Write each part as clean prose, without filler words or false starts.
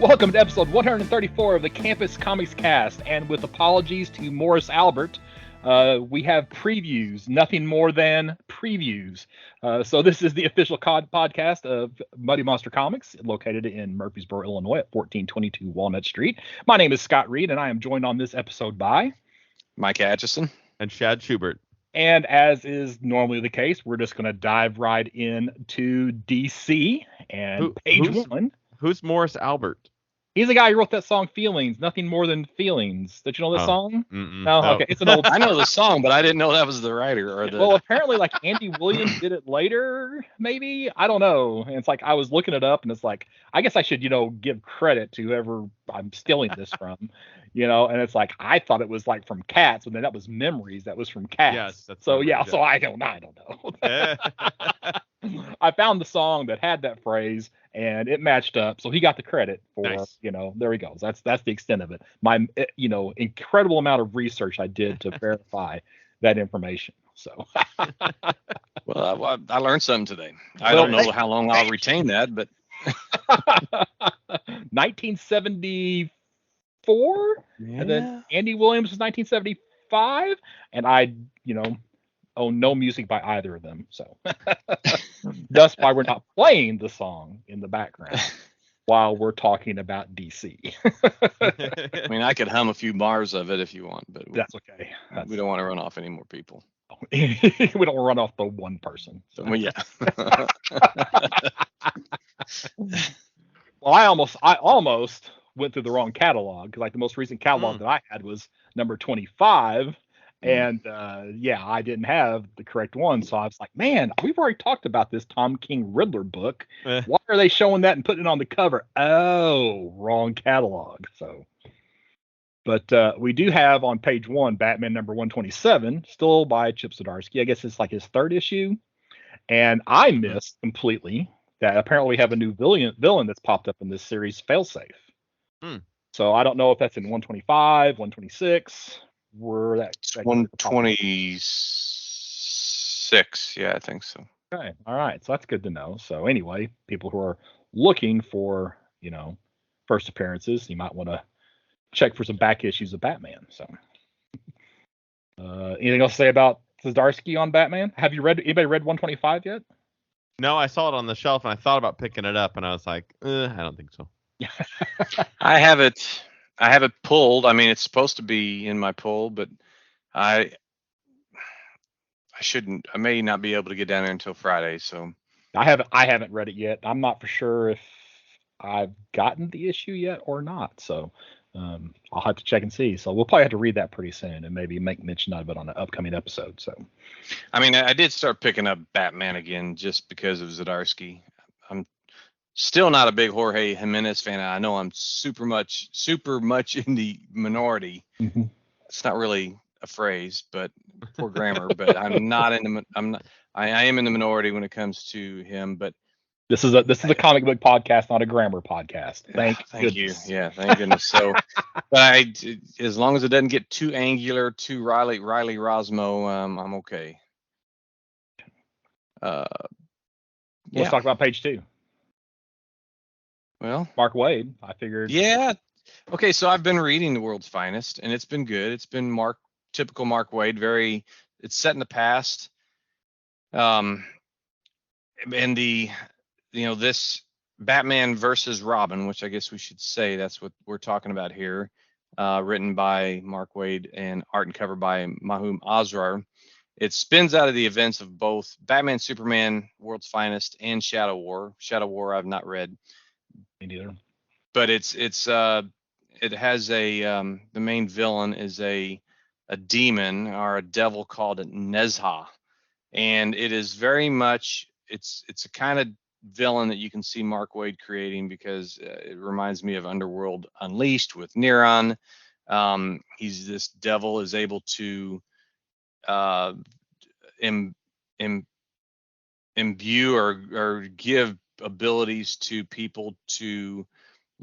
Welcome to episode 134 of the Campus Comics Cast, and with apologies to Morris Albert, we have previews, nothing more than previews. So this is the official podcast of Muddy Monster Comics, located in Murfreesboro, Illinois at 1422 Walnut Street. My name is Scott Reed, and I am joined on this episode by Mike Atchison and Shad Schubert. And as is normally the case, we're just going to dive right into DC and page one. Who's Morris Albert? He's the guy who wrote that song "Feelings," nothing more than feelings. Did you know this song? No, okay, it's an old. I know the song, but I didn't know that was the writer or the. Well, apparently, like Andy Williams did it later, maybe. I don't know. And it's like I was looking it up, and it's like I guess I should, give credit to whoever I'm stealing this from, And it's like I thought it was like from Cats, but then that was Memories. That was from Cats. Yes, that's so yeah. So I don't know. I found the song that had that phrase and it matched up. So he got the credit for, nice. There he goes. That's the extent of it. My, incredible amount of research I did to verify that information. So, well, I learned something today. I don't know how long I'll retain that, but 1974 and then Andy Williams was 1975 and I, own no music by either of them. So that's why we're not playing the song in the background while we're talking about DC. I mean, I could hum a few bars of it if you want, but that's okay. We don't want to run off any more people. We don't run off the one person. So. Well, yeah. Well, I almost went through the wrong catalog because like the most recent catalog that I had was number 25. And I didn't have the correct one. So I was like, man, we've already talked about this Tom King Riddler book. Why are they showing that and putting it on the cover? Oh, wrong catalog. So, but we do have on page one, Batman number 127, still by Chip Zdarsky. I guess it's like his third issue. And I missed completely that apparently we have a new villain that's popped up in this series, Failsafe. So I don't know if that's in 125, 126. Were that 126? Yeah, I think so. Okay, all right, so that's good to know. So anyway, people who are looking for first appearances, you might want to check for some back issues of Batman. So anything else to say about Zdarsky on Batman? Have you anybody read 125 yet? No, I saw it on the shelf and I thought about picking it up and I was like, I don't think so. I have it pulled. I mean, it's supposed to be in my pull, but I may not be able to get down there until Friday. So I haven't read it yet. I'm not for sure if I've gotten the issue yet or not. So I'll have to check and see. So we'll probably have to read that pretty soon and maybe make mention of it on an upcoming episode. So, I mean, I did start picking up Batman again just because of Zdarsky. I'm still not a big Jorge Jimenez fan. I know I'm super much in the minority. Mm-hmm. It's not really a phrase, but poor grammar. But I am in the minority when it comes to him. But this is a comic book podcast, not a grammar podcast. Thank you. Yeah, thank goodness. So, but as long as it doesn't get too angular, too Riley Rosmo, I'm okay. Let's talk about page 2. Well, Mark Waid, I figured. Yeah. Okay, so I've been reading The World's Finest, and it's been good. It's been typical Mark Waid. It's set in the past. And this Batman versus Robin, which I guess we should say that's what we're talking about here, written by Mark Waid and art and cover by Mahmoud Asrar. It spins out of the events of both Batman, Superman, World's Finest, and Shadow War. Shadow War I've not read. Me neither. But it has the main villain is a demon or a devil called Nezha, and it is very much it's a kind of villain that you can see Mark Waid creating, because it reminds me of Underworld Unleashed with Neron. He's this devil is able to im, im, imbue or give abilities to people to,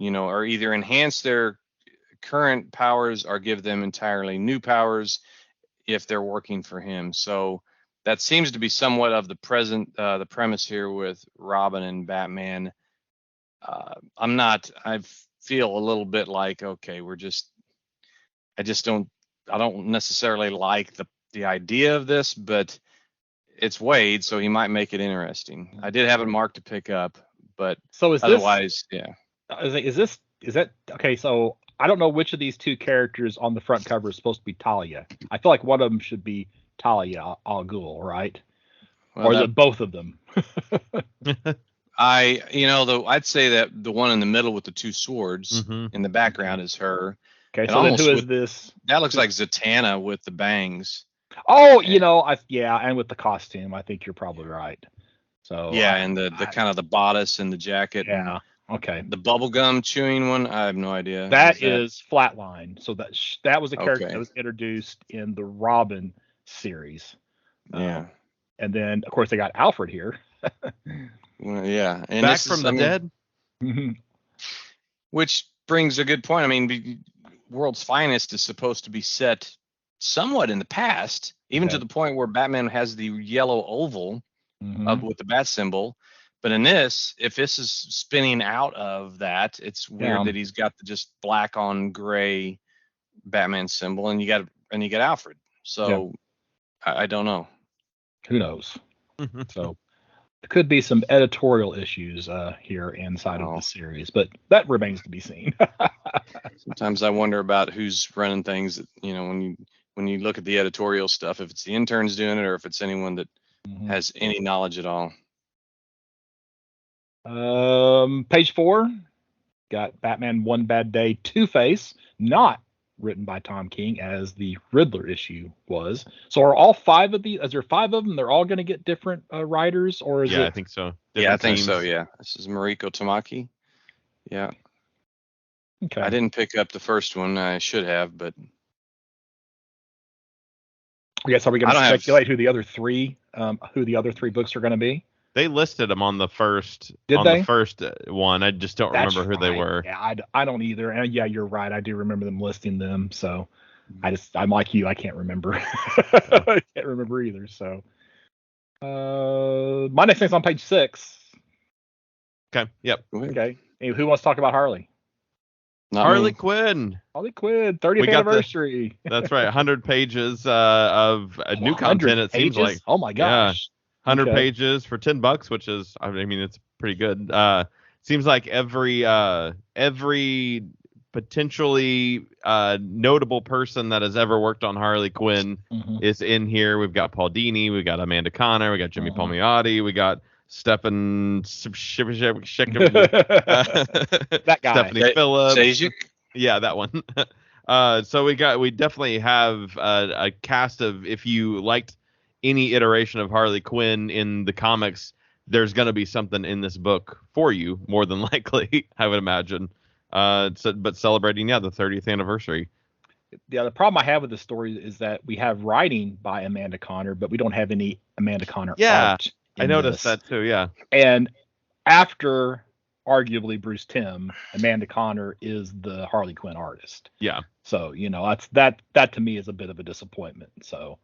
or either enhance their current powers or give them entirely new powers if they're working for him. So that seems to be somewhat of the premise here with Robin and Batman. I feel a little bit like, okay, I don't necessarily like the idea of this, but it's Wade, so he might make it interesting. I did have it marked to pick up, but So is otherwise, this, is that okay? So I don't know which of these two characters on the front cover is supposed to be Talia. I feel like one of them should be Talia al Ghul, right? Well, or is it both of them? I'd say that the one in the middle with the two swords in the background is her. Okay, so then who is this? That looks like Zatanna with the bangs. Oh, and with the costume, I think you're probably right. So yeah, and the kind of the bodice and the jacket. Yeah. Okay. The bubblegum chewing one, I have no idea. That is Flatline. So that was a character that was introduced in the Robin series. Yeah. And then of course they got Alfred here. Well, yeah. And back from the dead. Which brings a good point. I mean, World's Finest is supposed to be set somewhat in the past, even to the point where Batman has the yellow oval with the bat symbol. But in this, if this is spinning out of that, it's weird that he's got the just black on gray Batman symbol, and you got Alfred. So I don't know. Who knows? So there could be some editorial issues here inside of the series, but that remains to be seen. Sometimes I wonder about who's running things. When you look at the editorial stuff, if it's the interns doing it or if it's anyone that has any knowledge at all. Page 4, got Batman One Bad Day, Two-Face, not written by Tom King as the Riddler issue was. So are all 5 of these? Is there 5 of them? They're all going to get different writers, or is it? Yeah, I think so. I think so. Yeah, this is Mariko Tamaki. Yeah. Okay. I didn't pick up the first one. I should have, but. I guess are we going to speculate who the other 3 books are going to be? They listed them on the first. Did they? The first one. I just don't remember who they were. Yeah, I don't either. And yeah, you're right. I do remember them listing them. So I'm like you. I can't remember. I can't remember either. So my next thing's on page 6. Okay. Yep. Okay. Hey, who wants to talk about Harley? Harley Quinn. Harley Quinn, 30th anniversary. That's right. 100 pages of new content. It seems like. Oh my gosh. 100 pages for $10, which is, I mean, it's pretty good. Seems like every potentially notable person that has ever worked on Harley Quinn is in here. We've got Paul Dini, we got Amanda Conner, we got Jimmy Palmiotti, we got Stephen that guy, Stephanie Phillips. Zajic? Yeah, that one. So we definitely have a cast of, if you liked any iteration of Harley Quinn in the comics, there's going to be something in this book for you, more than likely, I would imagine. But celebrating, the 30th anniversary. Yeah, the problem I have with the story is that we have writing by Amanda Conner, but we don't have any Amanda Conner art. I noticed that too, yeah. And after, arguably, Bruce Timm, Amanda Conner is the Harley Quinn artist. Yeah. So, that to me is a bit of a disappointment. So,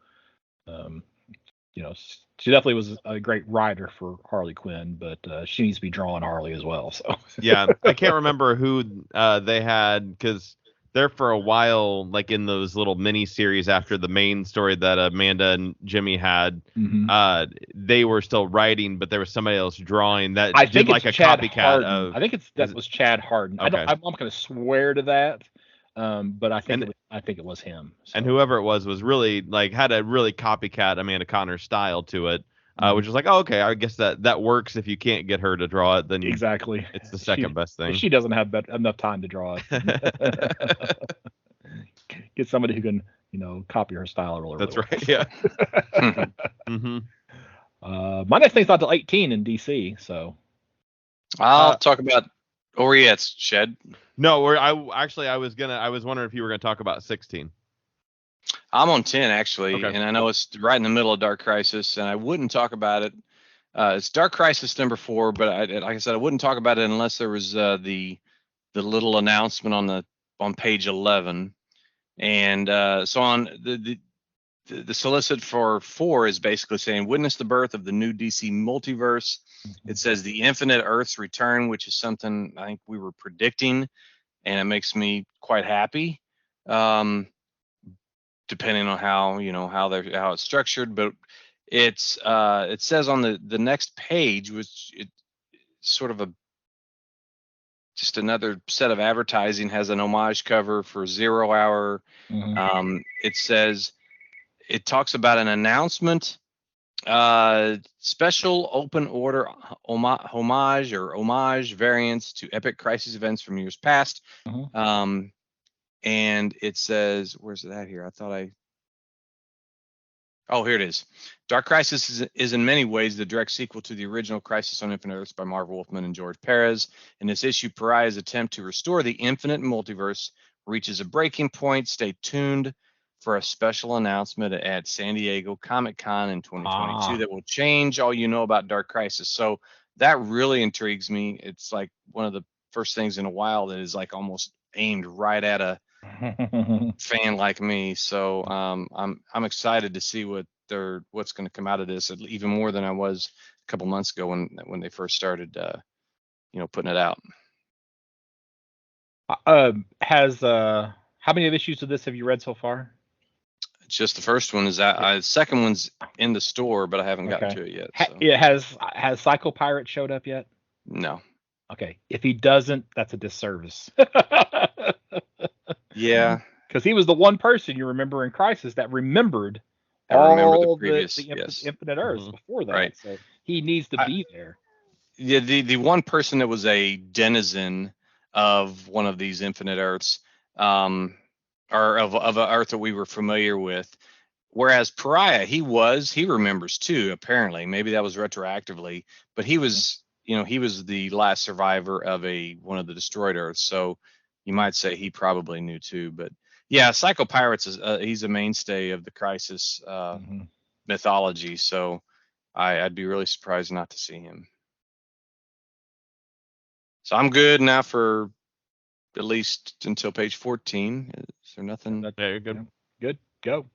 she definitely was a great writer for Harley Quinn, but she needs to be drawing Harley as well. So yeah, I can't remember who they had, because there for a while, like in those little mini series after the main story that Amanda and Jimmy had, they were still writing, but there was somebody else drawing that I did think like it's a Chad copycat Harden. of. I think that was Chad Harden. Okay. I'm not going to swear to that. But I think it was him. So. And whoever it was really had a really copycat Amanda Conner style to it, which is like, oh, okay, I guess that works. If you can't get her to draw it, then exactly it's the second best thing. She doesn't have enough time to draw it. Get somebody who can copy her style really. That's well. right. Yeah. My next thing's not till 18 in DC. So I'll talk about Oriette's Shed. No, I was wondering if you were gonna talk about 16. I'm on 10 actually, Okay. and I know it's right in the middle of Dark Crisis, and I wouldn't talk about it. It's Dark Crisis number 4, but like I said, I wouldn't talk about it unless there was the little announcement on page 11, and so on the solicit for 4 is basically saying witness the birth of the new DC multiverse. It says the Infinite Earths return, which is something I think we were predicting, and it makes me quite happy. Depending on how it's structured, but it says on the next page, which it sort of just another set of advertising, has an homage cover for 0 Hour. Mhm. It talks about an announcement, special open order homage variants to epic crisis events from years past. Mhm. And it says, where's it at here? Oh, here it is. Dark Crisis is in many ways the direct sequel to the original Crisis on Infinite Earths by Marv Wolfman and George Perez. In this issue, Pariah's attempt to restore the infinite multiverse reaches a breaking point. Stay tuned for a special announcement at San Diego Comic-Con in 2022 that will change all you know about Dark Crisis. So that really intrigues me. It's like one of the first things in a while that is like almost aimed right at a fan like me. So I'm excited to see what's going to come out of this, even more than I was a couple months ago when they first started putting it out. Has how many of issues of this have you read so far? It's just the first one. Is that the second one's in the store, but I haven't gotten to it yet. So. It has Psycho Pirate showed up yet? No. Okay, if he doesn't, that's a disservice. Yeah, because he was the one person you remember in Crisis that remembered the previous Infinite Earths before that. Right. So he needs to be there. Yeah, the one person that was a denizen of one of these Infinite Earths, or of an Earth that we were familiar with. Whereas Pariah, he remembers too, apparently. Maybe that was retroactively, but he was the last survivor of one of the destroyed Earths. So you might say he probably knew too. But yeah, Psycho Pirates he's a mainstay of the Crisis mythology. So I'd be really surprised not to see him. So I'm good now for at least until page 14. Is there nothing? There, good. Good. Go.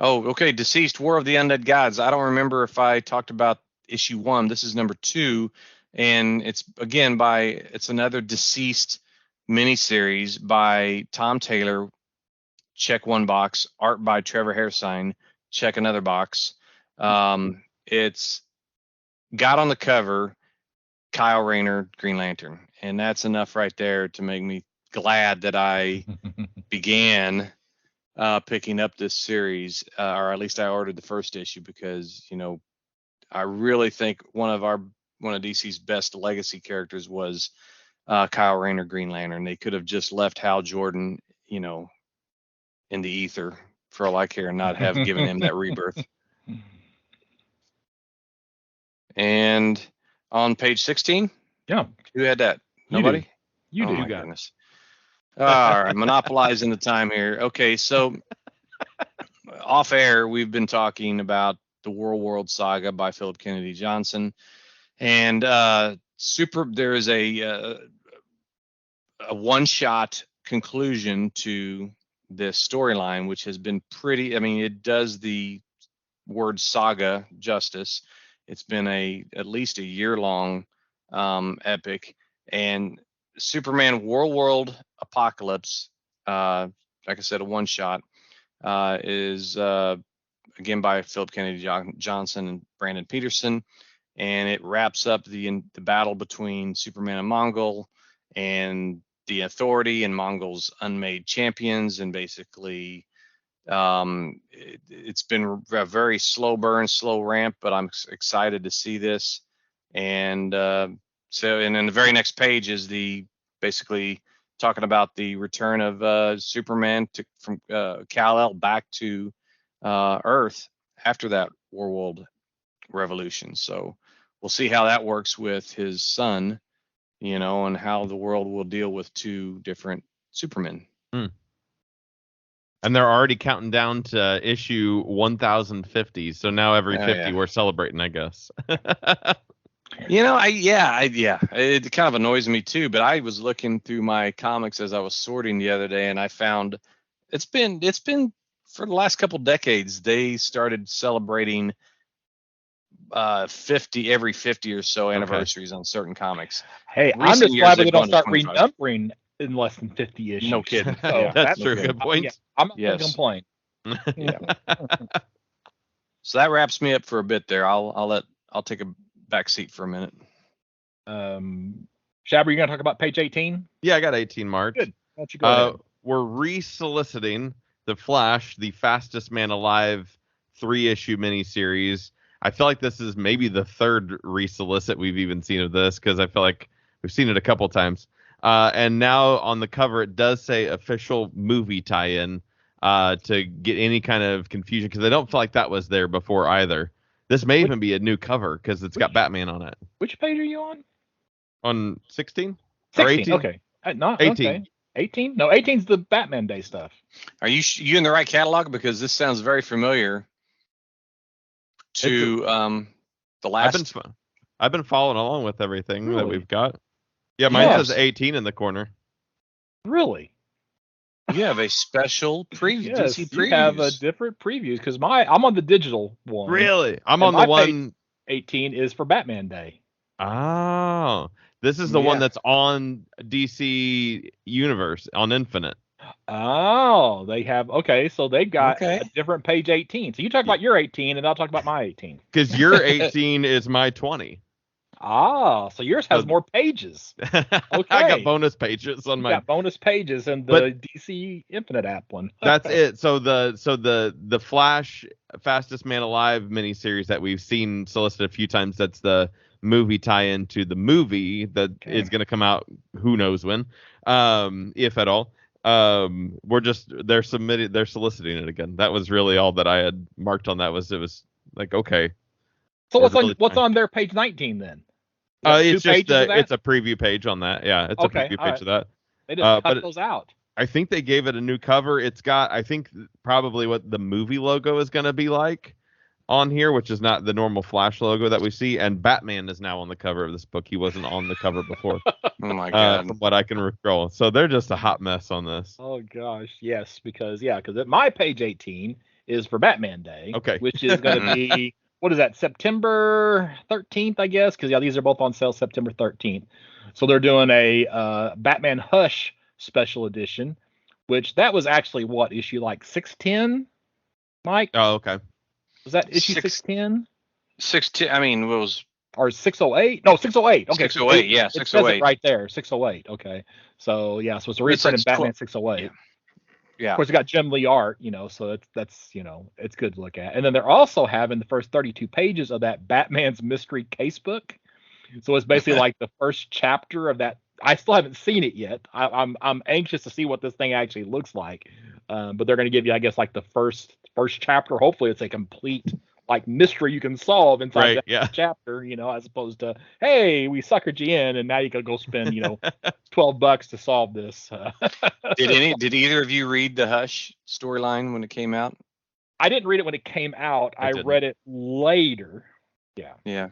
Oh, okay. Deceased, War of the Undead Gods. I don't remember if I talked about issue 1. This is number 2, and it's another Deceased miniseries by Tom Taylor. Check one box. Art by Trevor Hairsine. Check another box. It's got on the cover Kyle Rayner, Green Lantern, and that's enough right there to make me glad that I began picking up this series, or at least I ordered the first issue, because I really think one of DC's best legacy characters was Kyle Rayner, Green Lantern. They could have just left Hal Jordan, in the ether for all I care, and not have given him that rebirth. And on page 16, yeah, who had that? Nobody. You do. Oh my goodness. All right, monopolizing the time here. Okay, so off air, we've been talking about the World Saga by Philip Kennedy Johnson, and there is a one-shot conclusion to this storyline, which has been pretty. I mean, it does the word saga justice. It's been at least a year-long epic, and Superman World Apocalypse, like I said, a one-shot, is again by Philip Kennedy Johnson and Brandon Peterson, and it wraps up the battle between Superman and Mongul, and the Authority and Mongul's unmade champions, and basically it's been a very slow burn, slow ramp, but I'm excited to see this. And and then the very next page is basically talking about the return of Superman from Kal-El back to Earth after that World Revolution. So we'll see how that works with his son, and how the world will deal with two different Supermen. And they're already counting down to issue 1050. So now every 50 we're celebrating, I guess. It kind of annoys me too, but I was looking through my comics as I was sorting the other day, and I found it's been for the last couple decades they started celebrating every 50 or so anniversaries on certain comics. Hey, Recent I'm just years, glad they've they don't gone to start 25. renumbering in less than 50 issues. No kidding. So That's true. Good point. I'm not going Yes. to complain. So that wraps me up for a bit there. I'll take a back seat for a minute. Shabber, you going to talk about page 18? Yeah, I got 18 marked. Good. Why don't you go ahead? We're re-soliciting The Flash, the Fastest Man Alive 3-issue miniseries. I feel like this is maybe the third re-solicit we've even seen of this, because I feel like we've seen it a couple times. And now on the cover, it does say official movie tie-in to get any kind of confusion, because I don't feel like that was there before either. This may even be a new cover because it's got Batman on it. Which page are you on? On 16? 16, Or 18? okay. Not 18. Okay. 18? No, 18's the Batman Day stuff. Are you in the right catalog? Because this sounds very familiar to the last. I've been following along with everything that Really? we've got. Yeah, mine Yes. says 18 in the corner. Really? You have a special preview. Yes, DC you previews. have a different previews because I'm on the digital one. Really? I'm And on the my page- one. 18 is for Batman Day. Oh, this is the one Yeah. that's on DC Universe on Infinite. Oh, they have. Okay, so they've got Okay. a different page 18. So you talk about your 18, and I'll talk about my 18. Because your 18 is my 20. Ah, so yours has So- more pages. I Okay. got bonus pages on You my. got bonus pages in the But- DC Infinite app one. That's it. So the Flash Fastest Man Alive miniseries that we've seen solicited a few times. That's the movie tie-in to the movie that Okay. is going to come out. Who knows when, if at all. They're soliciting it again. That was really all that I had marked on that. It was like, okay. So We're really what's trying. on their page 19 then? You got It's two just pages of that? it's a preview page on that. Yeah, it's Okay, a preview all page right. of that. They just cut but- those out. I think they gave it a new cover. It's got, I think, probably what the movie logo is going to be like on here, which is not the normal Flash logo that we see. And Batman is now on the cover of this book. He wasn't on the cover before, Oh my God. from what I can recall. So they're just a hot mess on this. Oh gosh, yes, because my page 18 is for Batman Day. Okay. Which is going to be what is that? September 13th, I guess, because these are both on sale September 13th. So they're doing a Batman Hush special edition, which that was actually what issue like 610, Mike? Oh, okay. Was that issue 610. 610 I mean, it was or 608? No, 608. Okay, 608. Yeah, It says it 608. right there, 608. Okay, so yeah, so it's a It's like reprint of Batman 608. Yeah. Of course, it got Jim Lee art, so that's it's good to look at. And then they're also having the first 32 pages of that Batman's Mystery Casebook. So it's basically like the first chapter of that. I still haven't seen it yet. I'm anxious to see what this thing actually looks like. But they're going to give you, I guess, like the first chapter. Hopefully, it's a complete like mystery you can solve inside Right, that yeah. chapter. As opposed to, hey, we suckered you in, and now you can go spend $12 to solve this. Did either of you read the Hush storyline when it came out? I didn't read it when it came out. I didn't. read it later. Yeah,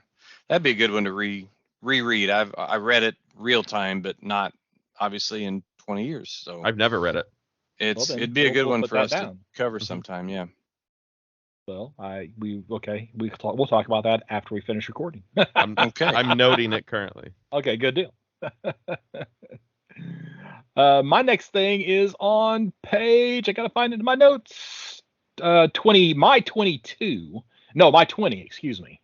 that'd be a good one to reread. I read it real time, but not obviously in 20 years. So I've never read it. then it'd be a good we'll one put for that us to down. cover sometime. Yeah. Well, we'll talk about that after we finish recording. Okay. I'm noting it currently. Okay, good deal. My next thing is on page. I gotta find it in my notes. 20. My 22. No, my 20. Excuse me.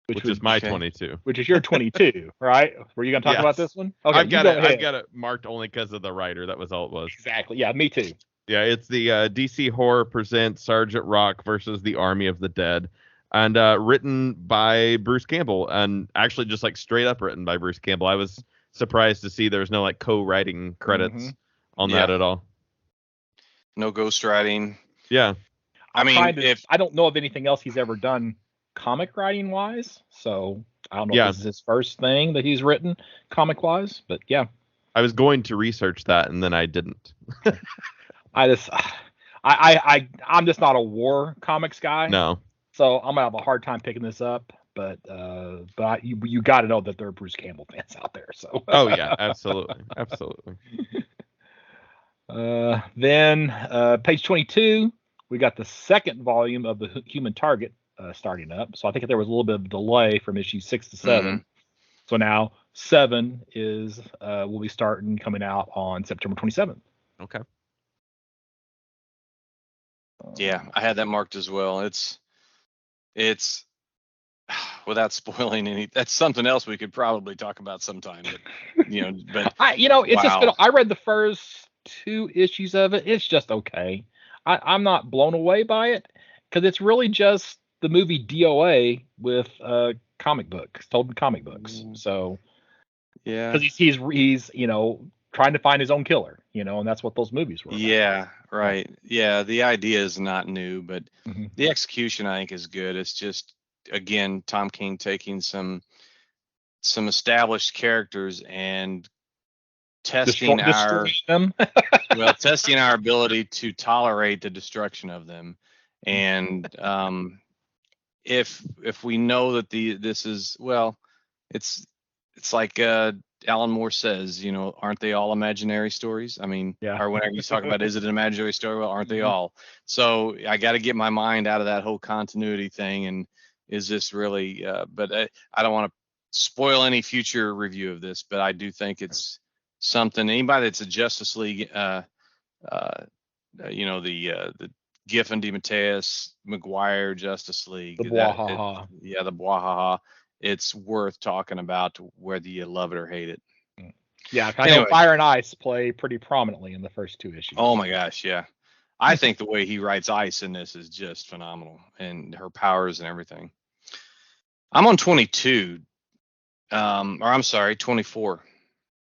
Which is my okay. 22. Which is your 22, right? Were you gonna talk Yes. about this one? Okay, I've you got go it. ahead. I've got it marked only because of the writer. That was all it was. Exactly. Yeah, me too. Yeah, it's the DC Horror presents Sergeant Rock versus the Army of the Dead, and written by Bruce Campbell, and actually just like straight up written by Bruce Campbell. I was surprised to see there's no like co-writing credits on that at all. No ghostwriting. Yeah, I mean, I don't know of anything else he's ever done comic writing wise, so I don't know Yeah. if this is his first thing that he's written comic wise, but yeah. I was going to research that and then I didn't. I'm just not a war comics guy, No. so I'm gonna have a hard time picking this up. But you got to know that there are Bruce Campbell fans out there. So Oh yeah, absolutely, absolutely. Then page 22, we got the second volume of the Human Target starting up. So I think there was a little bit of delay from issue 6 to 7. So now 7 is will be starting coming out on September 27th. Okay. Yeah, I had that marked as well. It's without spoiling any. That's something else we could probably talk about sometime. But it's just been. wow. I read the first 2 issues of it. It's just okay. I'm not blown away by it because it's really just the movie DOA with comic books, told in comic books. So Yeah. because he's trying to find his own killer, and that's what those movies were about. Yeah, right. Yeah, the idea is not new, but Mhm. the execution I think is good. It's just again Tom King taking some established characters and testing Destroying them. testing our ability to tolerate the destruction of them. And if we know that this is it's like Alan Moore says, aren't they all imaginary stories? I mean, Yeah. or whenever you talk about, is it an imaginary story? Well, aren't they Mhm. all? So I got to get my mind out of that whole continuity thing. And is this really, but I don't want to spoil any future review of this, but I do think it's something, anybody that's a Justice League, the Giffen, DeMatteis, McGuire Justice League. The Bwahaha. The Bwahaha. It's worth talking about whether you love it or hate it. Yeah, I know Fire and Ice play pretty prominently in the first 2 issues. Oh my gosh, yeah. I think the way he writes Ice in this is just phenomenal, and her powers and everything. I'm on 22, or I'm sorry, 24.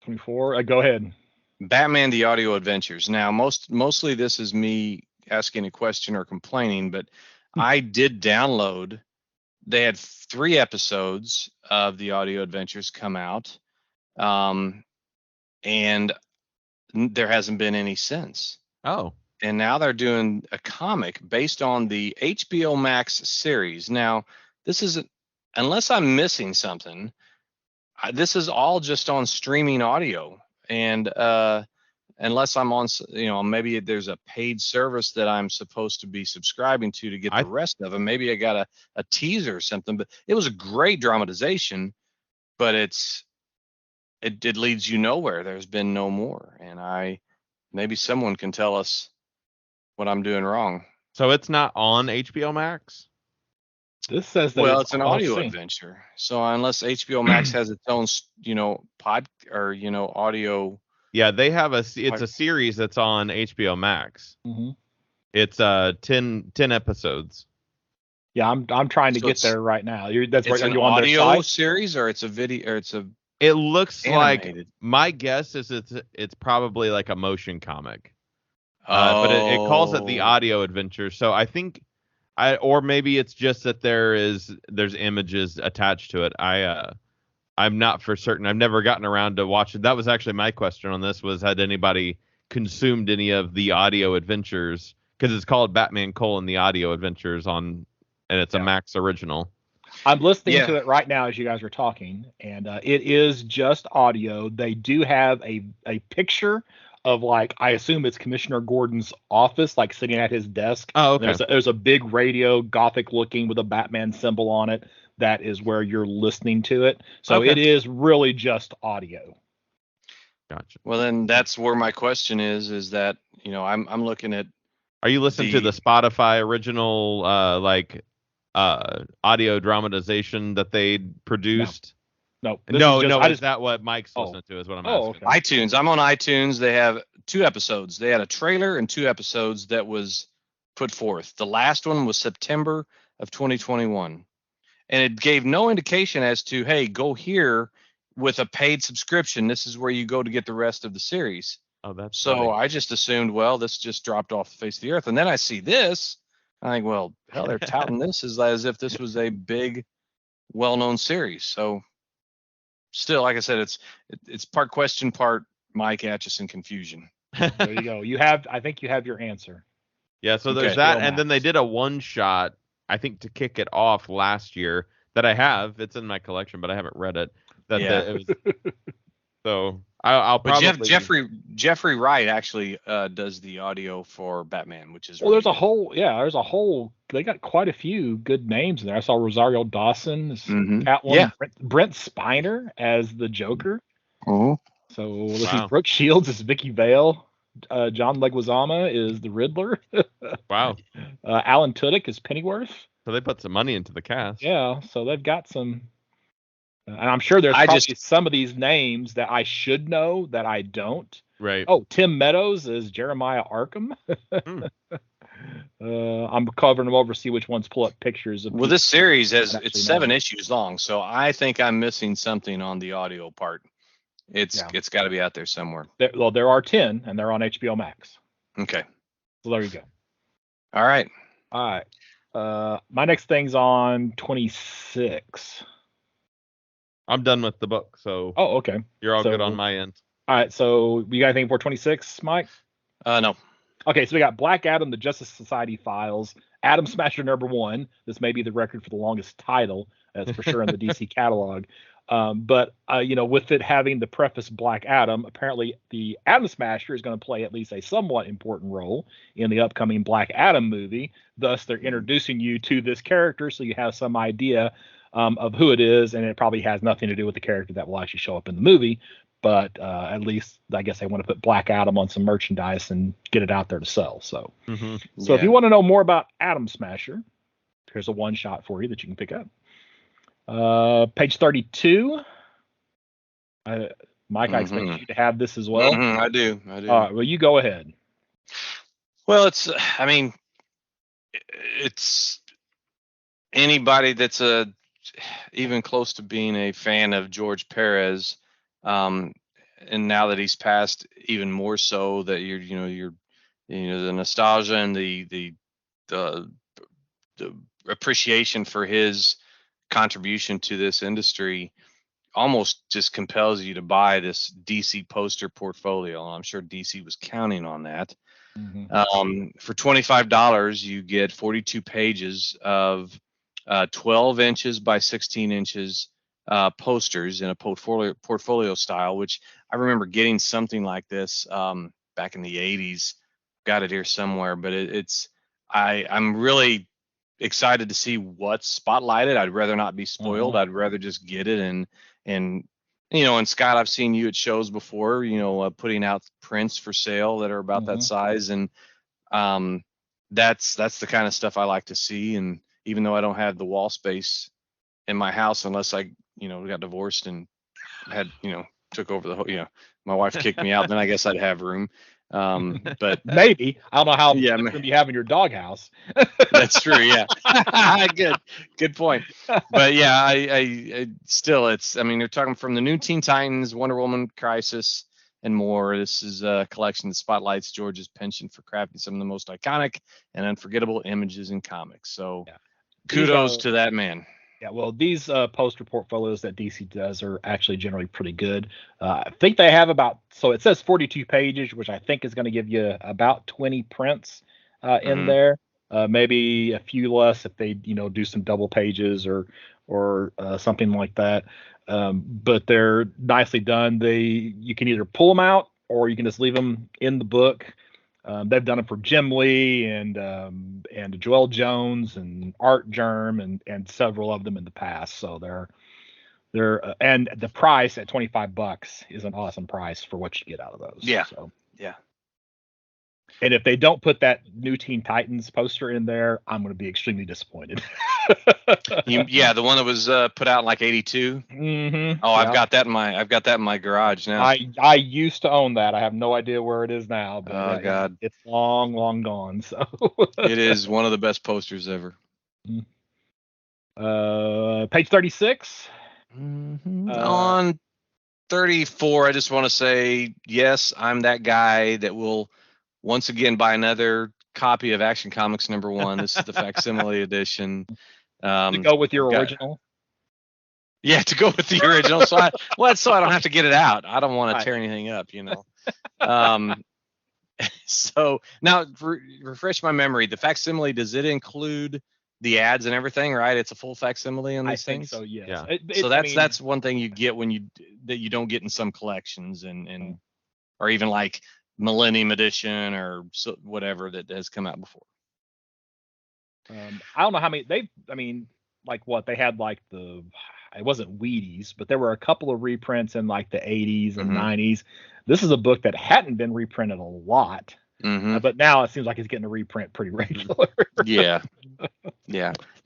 24. Go ahead. Batman: The Audio Adventures. Now, mostly this is me asking a question or complaining, but I did download. They had 3 episodes of the audio adventures come out, and there hasn't been any since. Oh. And now they're doing a comic based on the HBO Max series. Now, this isn't, unless I'm missing something, this is all just on streaming audio. And unless I'm on, maybe there's a paid service that I'm supposed to be subscribing to get the rest of them. Maybe I got a teaser or something, but it was a great dramatization, but it leads you nowhere. There's been no more. And maybe someone can tell us what I'm doing wrong. So it's not on HBO Max? This says that it's an audio adventure. So unless HBO Max has its own, pod or, audio. Yeah, they have it's a series that's on HBO Max. Mm-hmm. It's 10 episodes. Yeah, I'm trying to get there right now. That's right. It's an audio series, or it's a video, or it's a. It looks animated. like, my guess is it's probably like a motion comic. But it calls it the audio adventure. So I think or maybe it's just that there's images attached to it. I'm not for certain. I've never gotten around to watch it. That was actually my question on this, was had anybody consumed any of the audio adventures? Because it's called Batman: The Audio Adventures and it's a Max original. I'm listening to it right now as you guys are talking, and it is just audio. They do have a picture of, like, I assume it's Commissioner Gordon's office, like sitting at his desk. Oh, okay. There's a big radio, Gothic looking, with a Batman symbol on it. That is where you're listening to it. So It is really just audio. Gotcha. Well, then that's where my question is that, I'm looking at. Are you listening to the Spotify original, audio dramatization that they produced? No. Is that what Mike's listening to? Is what I'm asking. Okay. iTunes. I'm on iTunes. They have 2 episodes. They had a trailer and 2 episodes that was put forth. The last one was September of 2021, and it gave no indication as to, hey, go here with a paid subscription. This is where you go to get the rest of the series. Oh, that's so funny. I just assumed, well, this just dropped off the face of the earth, and then I see this. I think, well, hell, they're touting this as if this was a big well-known series. So still, like I said, it's part question, part Mike Atchison confusion. There you go. I think you have your answer. Yeah, so there's Okay. that, HBO and then they Max. did a one shot, I think, to kick it off last year that I have. It's in my collection, but I haven't read it. Yeah. So I'll But probably Jeffrey Wright actually does the audio for Batman, which is Well, really there's a whole. They got quite a few good names in there. I saw Rosario Dawson as Mhm. Catwoman. Yeah. Brent Spiner as the Joker. Mhm. So let's see, Wow. Brooke Shields is Vicky Vale. John Leguizamo is the Riddler. wow. Alan Tudyk is Pennyworth. So they put some money into the cast. Yeah, so they've got some. And I'm sure there's probably some of these names that I should know that I don't. Right. Oh, Tim Meadows is Jeremiah Arkham. Hmm. I'm covering them over to see which ones pull up pictures of. Well, this series it's 7 issues long, so I think I'm missing something on the audio part. It's got to be out there somewhere. There are 10, and they're on HBO Max. Okay. So there you go. All right. My next thing's on 26. I'm done with the book, so Oh, okay. You're all good on my end. All right, so we got anything for 26, Mike? No. Okay, so we got Black Adam, the Justice Society Files, Atom Smasher #1. This may be the record for the longest title, that's for sure in the DC catalog. But with it having the preface Black Adam, apparently the Atom Smasher is going to play at least a somewhat important role in the upcoming Black Adam movie. Thus, they're introducing you to this character, so you have some idea of who it is, and it probably has nothing to do with the character that will actually show up in the movie. But at least I guess they want to put Black Adam on some merchandise and get it out there to sell. So, if you want to know more about Atom Smasher, here's a one shot for you that you can pick up. Page 32. Mike, I expect you to have this as well. I do. All right, well, you go ahead. Well, it's anybody that's even close to being a fan of George Perez. And now that he's passed, even more so that you're the nostalgia and the appreciation for his contribution to this industry almost just compels you to buy this DC poster portfolio. And I'm sure DC was counting on that. Mm-hmm. For $25, you get 42 pages of 12 inches by 16 inches posters in a portfolio style, which I remember getting something like this back in the 80s. Got it here somewhere, but I'm really excited to see what's spotlighted. I'd rather not be spoiled. I'd rather just get it and Scott, I've seen you at shows before, putting out prints for sale that are about that size, and that's the kind of stuff I like to see. And even though I don't have the wall space in my house, unless I got divorced and had took over the whole, my wife kicked me out, then I guess I'd have room. But maybe I don't know how much you have in your doghouse. That's true. Yeah. Good point. But yeah, I still, you're talking from the new Teen Titans, Wonder Woman, Crisis, and more. This is a collection that spotlights George's penchant for crafting some of the most iconic and unforgettable images in comics. So kudos to that man. Yeah, well, these poster portfolios that DC does are actually generally pretty good. I think they have it says 42 pages, which I think is going to give you about 20 prints in there. Maybe a few less if they, do some double pages or something like that. But they're nicely done. You can either pull them out or you can just leave them in the book. They've done it for Jim Lee and Joel Jones and Art Germ and several of them in the past. So they're and the price at $25 is an awesome price for what you get out of those. Yeah. So yeah. And if they don't put that new Teen Titans poster in there, I'm going to be extremely disappointed. The one that was put out in like 82. Mm-hmm. Oh, I've got that in my garage now. I used to own that. I have no idea where it is now. But God, it's long, long gone. So it is one of the best posters ever. Page 36. On 34, I just want to say, yes, I'm that guy that will once again buy another copy of Action Comics #1. This is the facsimile edition. To go with your original. Yeah, to go with the original. So I don't have to get it out. I don't want to tear anything up, So now refresh my memory. The facsimile, does it include the ads and everything, right? It's a full facsimile on these things. So yes. Yeah. So that's one thing you get that you don't get in some collections and or even like Millennium Edition or whatever that has come out before. I don't know how many they had like it wasn't Wheaties, but there were a couple of reprints in like the 80s and 90s. This is a book that hadn't been reprinted a lot, but now it seems like it's getting a reprint pretty regular. Yeah.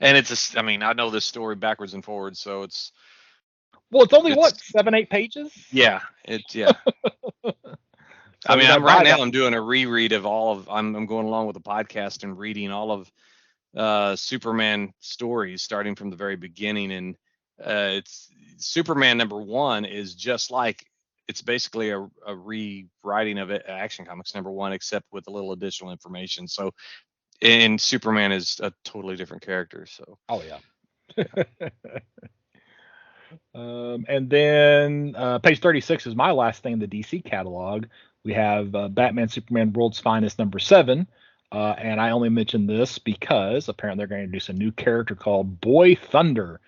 And I know this story backwards and forwards, so it's only 7-8 pages. Yeah. So I'm doing a reread of I'm going along with the podcast and reading all of Superman stories starting from the very beginning, and it's Superman #1 is just like, it's basically a rewriting of Action Comics #1, except with a little additional information. So, and Superman is a totally different character. So. Oh yeah. And then page 36 is my last thing in the DC catalog. We have Batman Superman World's Finest #7. And I only mention this because apparently they're going to introduce a new character called Boy Thunder.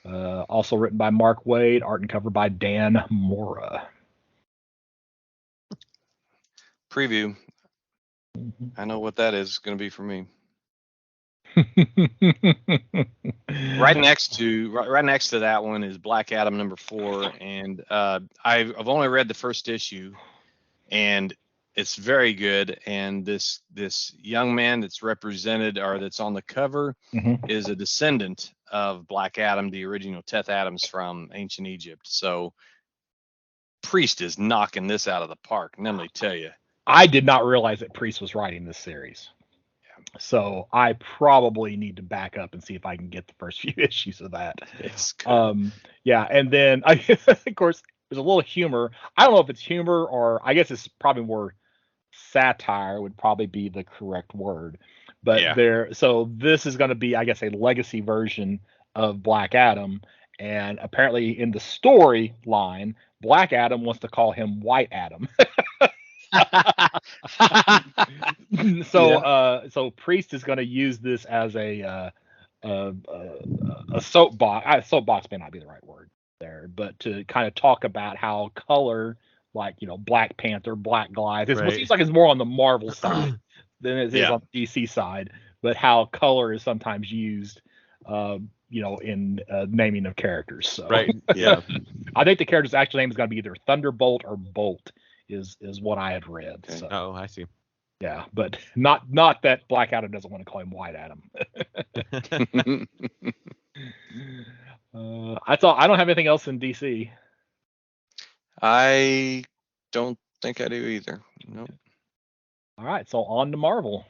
Also written by Mark Waid, art and cover by Dan Mora. Preview. I know what that is going to be for me. Right next to that one is Black Adam #4, and I've only read the first issue, and it's very good. And this young man that's represented or that's on the cover is a descendant of Black Adam, the original Teth Adams from ancient Egypt. So Priest is knocking this out of the park. And let me tell you, I did not realize that Priest was writing this series. So I probably need to back up and see if I can get the first few issues of that. It's good. Yeah, and then of course there's a little humor. I don't know if it's humor or I guess it's probably more satire would probably be the correct word. But so this is going to be, I guess, a legacy version of Black Adam, and apparently in the storyline, Black Adam wants to call him White Adam. So Priest is going to use this as a soapbox. Soapbox may not be the right word there, but to kind of talk about how color, like Black Panther, Black Goliath, it seems like it's more on the Marvel side than it is on the DC side, but how color is sometimes used, in naming of characters. So. Right. Yeah. I think the character's actual name is going to be either Thunderbolt or Bolt. Is what I had read. Okay. So. Oh, I see. Yeah, but not that Black Adam doesn't want to call him White Adam. That's all. I don't have anything else in DC. I don't think I do either. Nope. All right, so on to Marvel.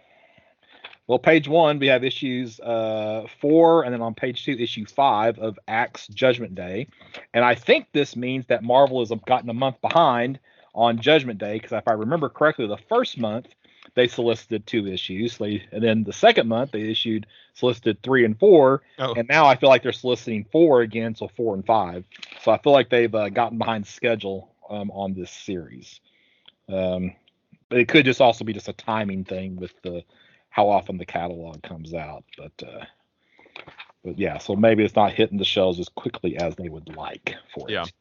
Well, page 1 we have issues 4, and then on page 2 issue 5 of Axe Judgment Day, and I think this means that Marvel has gotten a month behind on Judgment Day, because if I remember correctly, the first month they solicited 2 issues, and then the second month they solicited 3 and 4, and now I feel like they're soliciting 4 again, so 4 and 5. So I feel like they've gotten behind schedule on this series. But it could just also be just a timing thing with how often the catalog comes out. But yeah, so maybe it's not hitting the shelves as quickly as they would like for it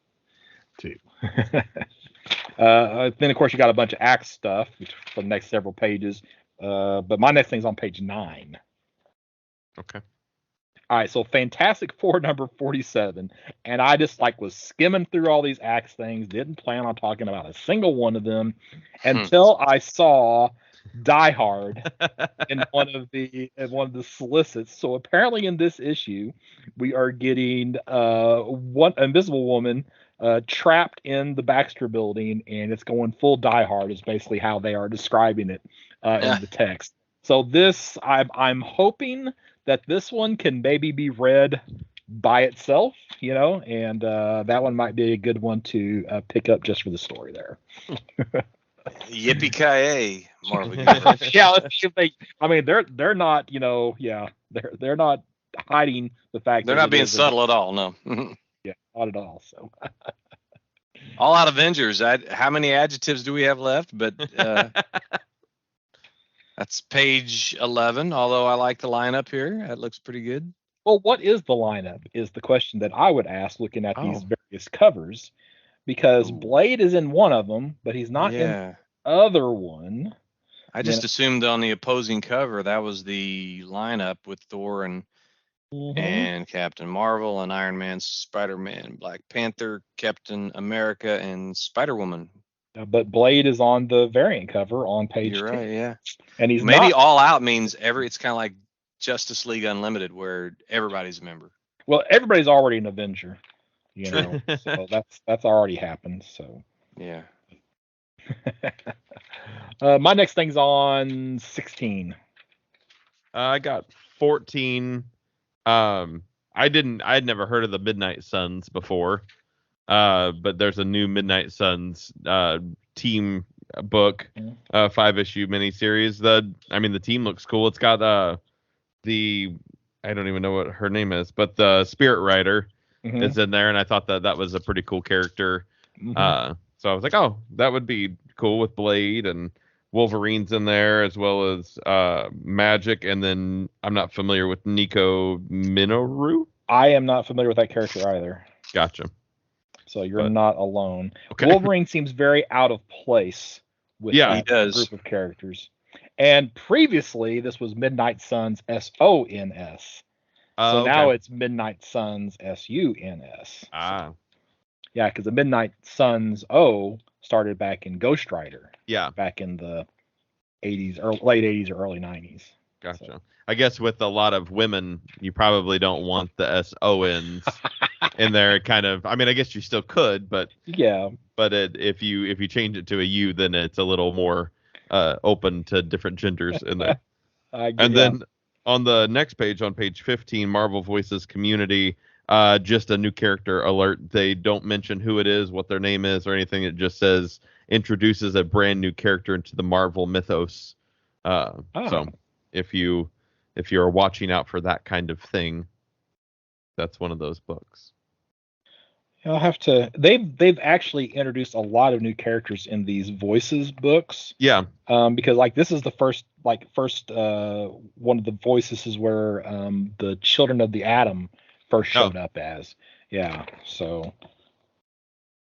to. Then of course you got a bunch of Axe stuff for the next several pages, but my next thing's on page 9. Okay. All right, so Fantastic Four #47, and I just was skimming through all these Axe things, didn't plan on talking about a single one of them until I saw Die Hard in one of the solicits. So apparently in this issue we are getting one Invisible Woman trapped in the Baxter Building, and it's going full Die Hard is basically how they are describing it in the text. So this, I'm hoping that this one can maybe be read by itself, and that one might be a good one to pick up just for the story there. Yippee-ki-yay, Marvel. Yeah, let's see if they're not, they're not hiding the fact they're not being subtle at all. No. Yeah, not at all. So All Out Avengers. How many adjectives do we have left? But that's page 11. Although I like the lineup here, that looks pretty good. well, what is the lineup is the question that I would ask looking at these Oh. various covers, because Ooh. Blade is in one of them, but he's not in Yeah. the other one. I just assumed on the opposing cover that was the lineup with Thor and Captain Marvel and Iron Man, Spider-Man, Black Panther, Captain America, and Spider-Woman. But Blade is on the variant cover on page You're 2. right, yeah. And he's Maybe not, All Out means it's kind of like Justice League Unlimited where everybody's a member. well, everybody's already an Avenger, you True. know. So that's already happened. So Yeah. my next thing's on 16. I got 14. I'd never heard of the Midnight Suns before. But there's a new Midnight Suns team book, 5-issue miniseries. The team looks cool. It's got I don't even know what her name is, but the Spirit Rider is in there, and I thought that was a pretty cool character. So I was like, oh, that would be cool with Blade, and Wolverine's in there, as well as Magic, and then I'm not familiar with Nico Minoru. I am not familiar with that character either. Gotcha. So you're not alone. Okay. Wolverine seems very out of place with that group of characters. And previously, this was Midnight Suns SONS. So now it's Midnight Suns SUNS. Ah. Yeah, because the Midnight Suns O started back in Ghost Rider. Yeah. Back in the 80s, or late 80s or early 90s. Gotcha. So. I guess with a lot of women, you probably don't want the SONs in there. Kind of. I mean, I guess you still could, but yeah. But if you change it to a U, then it's a little more open to different genders in there. Then on the next page, on page 15, Marvel Voices Community, just a new character alert. They don't mention who it is, what their name is, or anything. It just says introduces a brand new character into the Marvel mythos. So if you're watching out for that kind of thing, that's one of those books. I'll have to. They've actually introduced a lot of new characters in these Voices books. Yeah. Because this is the first one of the Voices is where the Children of the Atom first showed up as. Yeah. So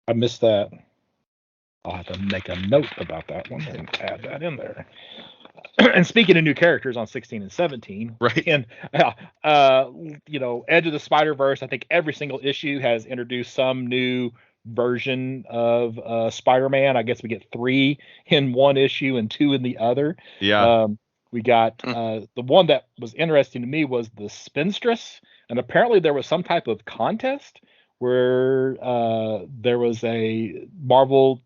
I missed that. I'll have to make a note about that one and add that in there. And speaking of new characters on 16 and 17, right? And Edge of the Spider-Verse, I think every single issue has introduced some new version of Spider-Man. I guess we get 3 in one issue and 2 in the other. Yeah. We got the one that was interesting to me was the Spinstress, and apparently there was some type of contest where there was a Marvel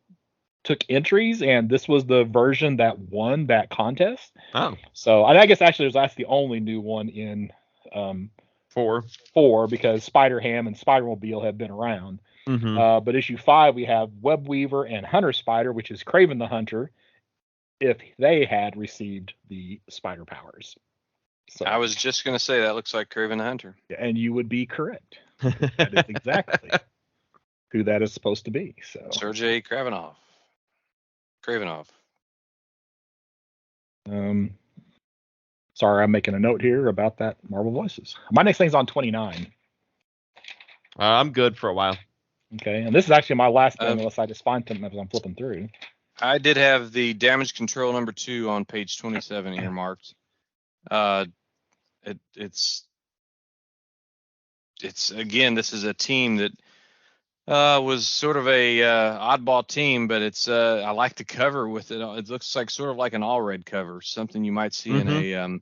took entries, and this was the version that won that contest. Oh. So, and I guess actually that's the only new one in 4 because Spider-Ham and Spider-Mobile have been around. But issue 5, we have Web Weaver and Hunter Spider, which is Kraven the Hunter, if they had received the spider powers. So I was just going to say that looks like Kraven the Hunter. And you would be correct. That is exactly who that is supposed to be. So Sergei Kravenov. Sorry, I'm making a note here about that Marvel Voices. My next thing's on 29. I'm good for a while. Okay, and this is actually my last thing, unless I just find something as I'm flipping through. I did have the Damage Control number 2 on page 27 earmarked. It's again, this is a team that was sort of a oddball team, but it's I like the cover with it. It looks like sort of like an all red cover, something you might see in a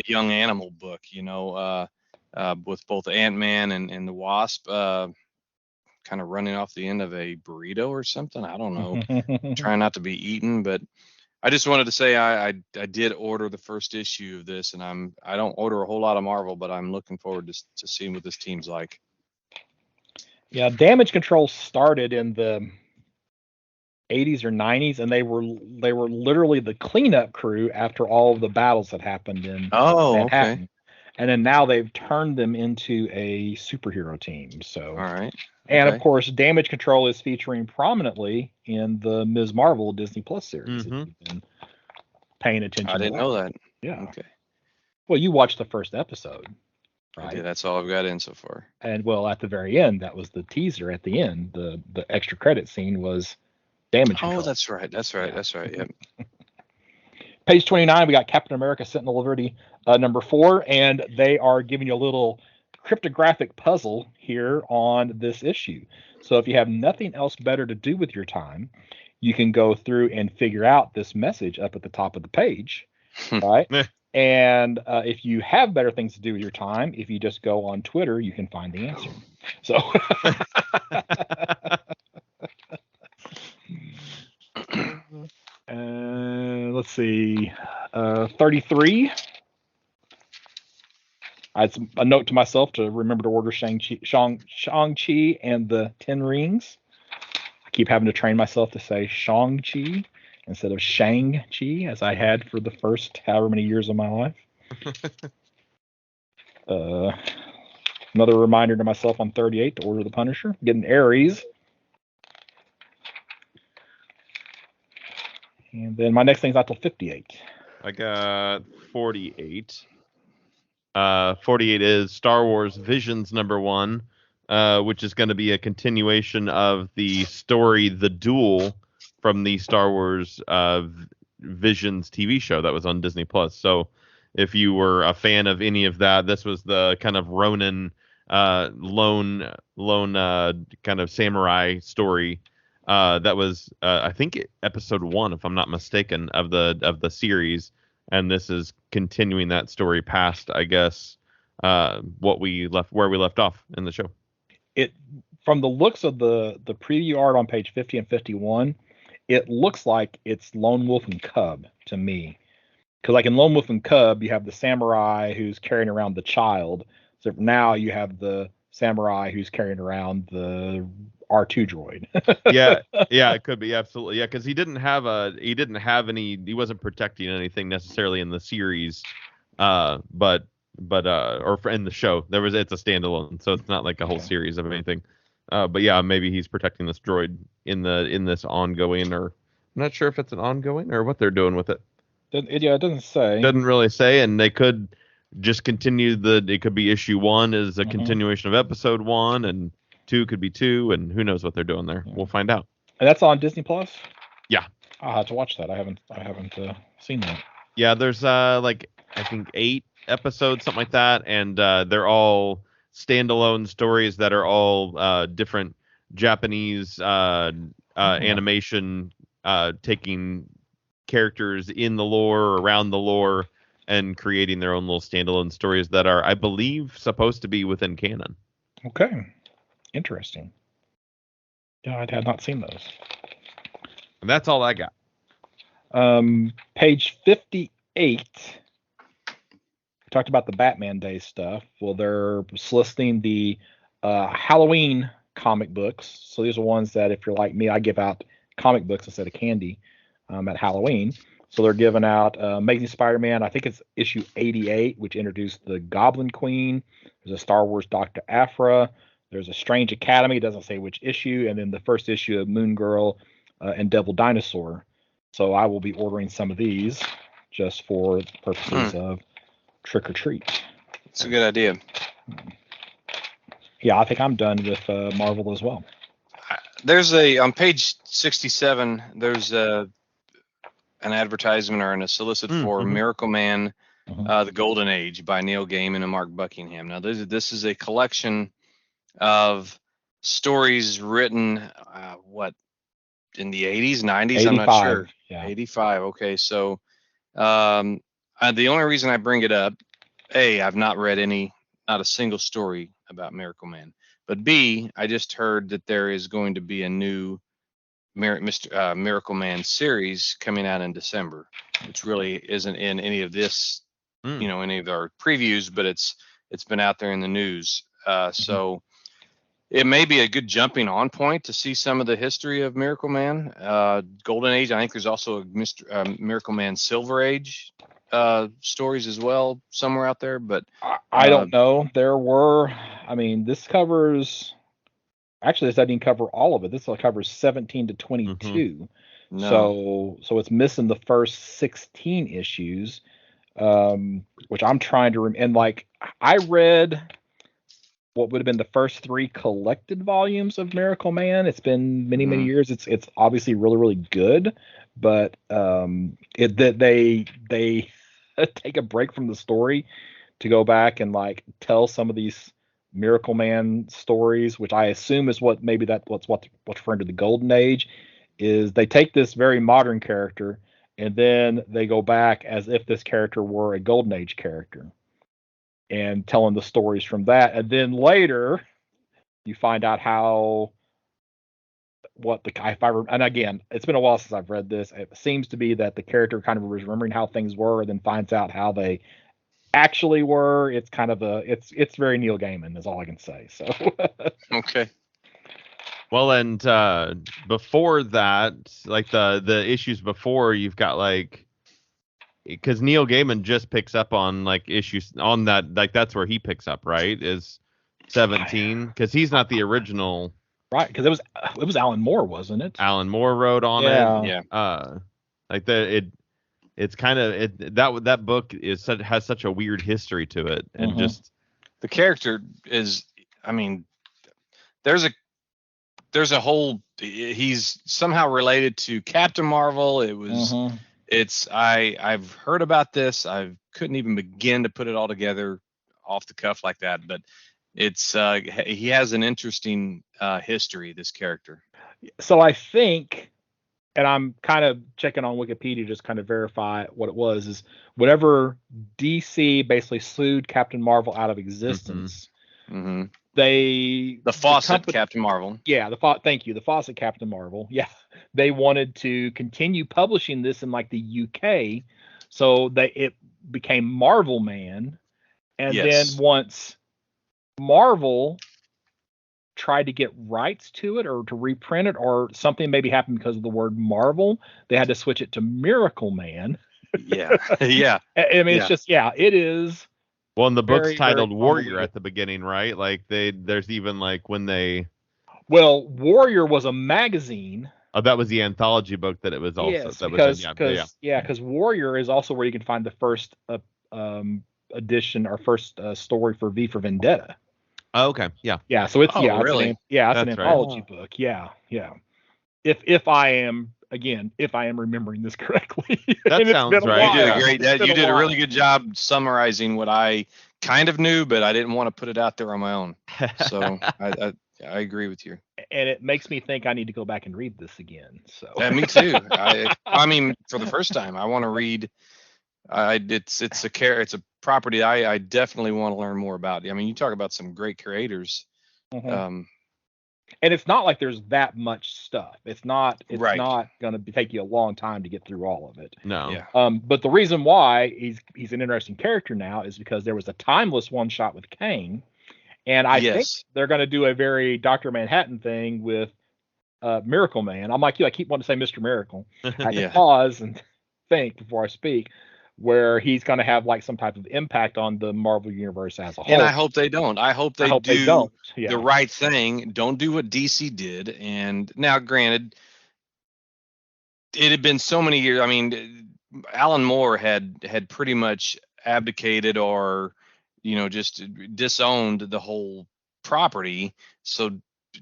young animal book, with both Ant-Man and the Wasp kind of running off the end of a burrito or something. I don't know. Trying not to be eaten, but I just wanted to say I did order the first issue of this, and I don't order a whole lot of Marvel, but I'm looking forward to seeing what this team's like. Yeah, Damage Control started in the 80s or 90s, and they were literally the cleanup crew after all of the battles that happened in Manhattan. Okay. and then now they've turned them into a superhero team. So, All right. and Okay. of course, Damage Control is featuring prominently in the Ms. Marvel Disney Plus series. If Mhm. you've been paying attention, I didn't to know that. Yeah. Okay. Well, you watched the first episode, I right? did. That's all I've got in so far. And well, at the very end, that was the teaser. At the end, the extra credit scene was Damage Control. Oh, that's right. That's right. Yeah. That's right. Yep. Page 29, we got Captain America Sentinel of Liberty number 4, and they are giving you a little cryptographic puzzle here on this issue. So if you have nothing else better to do with your time, you can go through and figure out this message up at the top of the page, right? And if you have better things to do with your time, if you just go on Twitter, you can find the answer. So let's see, 33. I had a note to myself to remember to order Shang-Chi and the Ten Rings. I keep having to train myself to say Shang-Chi instead of Shang-Chi, as I had for the first however many years of my life. Another reminder to myself on 38 to order the Punisher. Getting Ares. And then my next thing's not till 58. I got 48. 48 is Star Wars Visions #1, which is going to be a continuation of the story The Duel from the Star Wars Visions TV show that was on Disney Plus. So if you were a fan of any of that, this was the kind of Ronin lone kind of samurai story that was I think episode 1, if I'm not mistaken, of the series. And this is continuing that story past, I guess, where we left off in the show. It, from the looks of the preview art on page 50 and 51, it looks like it's Lone Wolf and Cub to me. Because like in Lone Wolf and Cub, you have the samurai who's carrying around the child. So now you have the samurai who's carrying around the R2 droid. yeah, it could be, absolutely. Yeah, because he wasn't protecting anything necessarily in the series, or in the show. It's a standalone, so it's not like a whole series of anything. But yeah, maybe he's protecting this droid in this ongoing, or I'm not sure if it's an ongoing or what they're doing with it. It doesn't say. Doesn't really say, and they could just continue it could be issue 1 is a continuation of episode 1, and 2 could be 2, and who knows what they're doing there. We'll find out. And that's on Disney Plus? Yeah. I'll have to watch that. I haven't seen that. Yeah, there's I think 8 episodes, something like that, and they're all standalone stories that are all different Japanese animation, taking characters in the lore or around the lore and creating their own little standalone stories that are, I believe, supposed to be within canon. Okay. Interesting. Yeah, I had not seen those. And that's all I got. Page 58. We talked about the Batman Day stuff. Well, they're soliciting the Halloween comic books. So these are ones that, if you're like me, I give out comic books instead of candy at Halloween. So they're giving out Amazing Spider-Man. I think it's issue 88, which introduced the Goblin Queen. There's a Star Wars Dr. Aphra. There's a Strange Academy. It doesn't say which issue. And then the first issue of Moon Girl and Devil Dinosaur. So I will be ordering some of these just for the purposes of trick or treat. It's a good idea. Yeah, I think I'm done with Marvel as well. There's on page 67, there's an advertisement or a solicit for Miracle Man, The Golden Age by Neil Gaiman and Mark Buckingham. Now, this is a collection of stories written, in the 80s, 90s? 85, I'm not sure. Yeah. 85. Okay, so the only reason I bring it up, A, I've not read not a single story about Miracle Man. But B, I just heard that there is going to be a new Miracle Man series coming out in December, which really isn't in any of this, any of our previews, but it's been out there in the news. So it may be a good jumping on point to see some of the history of Miracle Man. Golden Age. I think there's also a Miracle Man Silver Age stories as well somewhere out there, but I don't know. There were, I mean, this covers, actually, this doesn't even cover all of it. This covers 17 to 22. no. So it's missing the first 16 issues, which I'm trying to and like I read what would have been the first 3 collected volumes of Miracle Man. It's been many years. It's obviously really good, but they take a break from the story to go back and like tell some of these Miracle Man stories, which I assume is what's referring to the Golden Age. Is they take this very modern character and then they go back as if this character were a Golden Age character and telling the stories from that. And then later you find out and again, it's been a while since I've read this. It seems to be that the character kind of was remembering how things were and then finds out how they actually were. It's kind of it's very Neil Gaiman is all I can say. So Okay. Well, and before that, like the issues before, you've got like, because Neil Gaiman just picks up on like issues on that, like that's where he picks up, right? Is 17, because he's not the original, right? Because it was Alan Moore, wasn't it? Alan Moore wrote on Yeah. it. Yeah. Like it's kind of that book has such a weird history to it, and just the character is, I mean, there's a whole, he's somehow related to Captain Marvel. It was I've heard about this. I couldn't even begin to put it all together off the cuff like that, but it's he has an interesting history, this character. So I think, and I'm kind of checking on Wikipedia just kind of verify what it was, is whenever DC basically sued Captain Marvel out of existence, the Fawcett Captain Marvel. Yeah, the Fawcett Captain Marvel. Yeah, they wanted to continue publishing this in like the UK, so it became Marvel Man, and then once Marvel tried to get rights to it or to reprint it or something maybe happened because of the word Marvel, they had to switch it to Miracle Man. Yeah. I mean, it's just, it is. Well, and the book's titled Warrior at the beginning, right? Like there's even like when they. Well, Warrior was a magazine. Oh, that was the anthology book that it was also. Yes, because Warrior is also where you can find the first edition or first story for V for Vendetta. Oh, okay. Yeah. Yeah. So it's really? It's an anthology book. Yeah. If I am remembering this correctly. That sounds right. You did a really good job summarizing what I kind of knew, but I didn't want to put it out there on my own. So I agree with you. And it makes me think I need to go back and read this again. So me too. I mean, for the first time, I want to read. It's a property I definitely want to learn more about. I mean, you talk about some great creators. And it's not like there's that much stuff. It's not going to take you a long time to get through all of it. No. Yeah. But the reason why he's an interesting character now is because there was a Timeless one shot with Kang, and I think they're going to do a very Dr. Manhattan thing with Miracle Man. I'm like you. I keep wanting to say Mr. Miracle. I can pause and think before I speak. Where he's going to have like some type of impact on the Marvel universe as a whole. And I hope they don't. I hope they do the right thing. Don't do what DC did. And now, granted, it had been so many years. I mean, Alan Moore had pretty much abdicated or, just disowned the whole property. So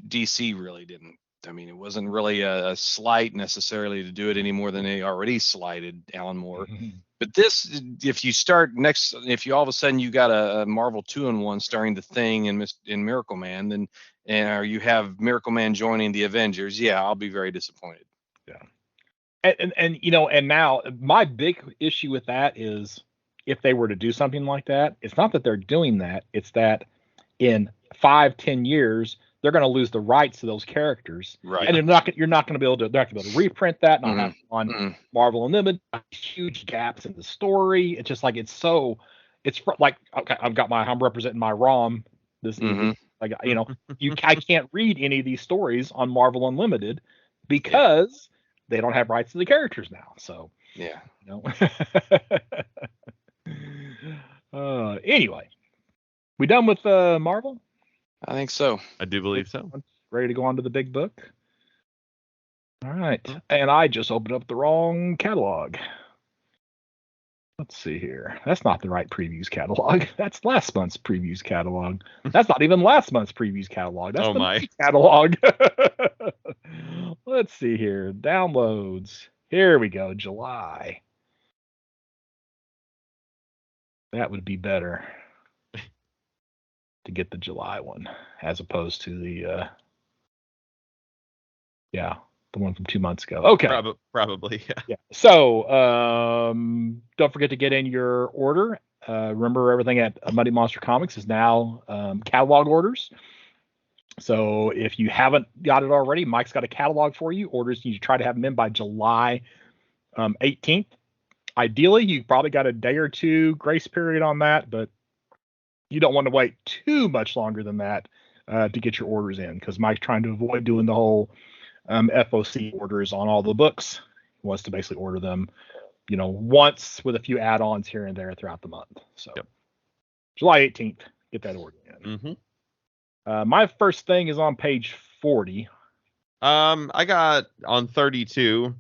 DC really didn't. I mean, it wasn't really a slight necessarily to do it any more than they already slighted Alan Moore. But this, if you all of a sudden you got a Marvel 2-in-1 starring The Thing and Miracle Man, or you have Miracle Man joining the Avengers, I'll be very disappointed. Yeah. And now my big issue with that is if they were to do something like that, it's not that they're doing that, it's that in 5-10 years they're going to lose the rights to those characters, right? And you're not going to be able to reprint that, not have on Marvel Unlimited. Huge gaps in the story. It's just like I'm representing my ROM this evening. Like I can't read any of these stories on Marvel Unlimited because they don't have rights to the characters now. So Yeah. You know? Anyway, we done with Marvel? I think so. I do believe so. Ready to go on to the big book? All right. And I just opened up the wrong catalog. Let's see here. That's not the right previews catalog. That's last month's previews catalog. That's not even last month's previews catalog. That's May catalog. Let's see here. Downloads. Here we go. July. That would be better to get the July one as opposed to the the one from 2 months ago. Okay. Probably, yeah. So, don't forget to get in your order. Remember, everything at Muddy Monster Comics is now catalog orders. So, if you haven't got it already, Mike's got a catalog for you. Orders, you try to have them in by July 18th. Ideally, you probably got a day or two grace period on that, but you don't want to wait too much longer than that to get your orders in, because Mike's trying to avoid doing the whole FOC orders on all the books. He wants to basically order them, once with a few add-ons here and there throughout the month. So July 18th, get that order in. My first thing is on page 40. I got on 32.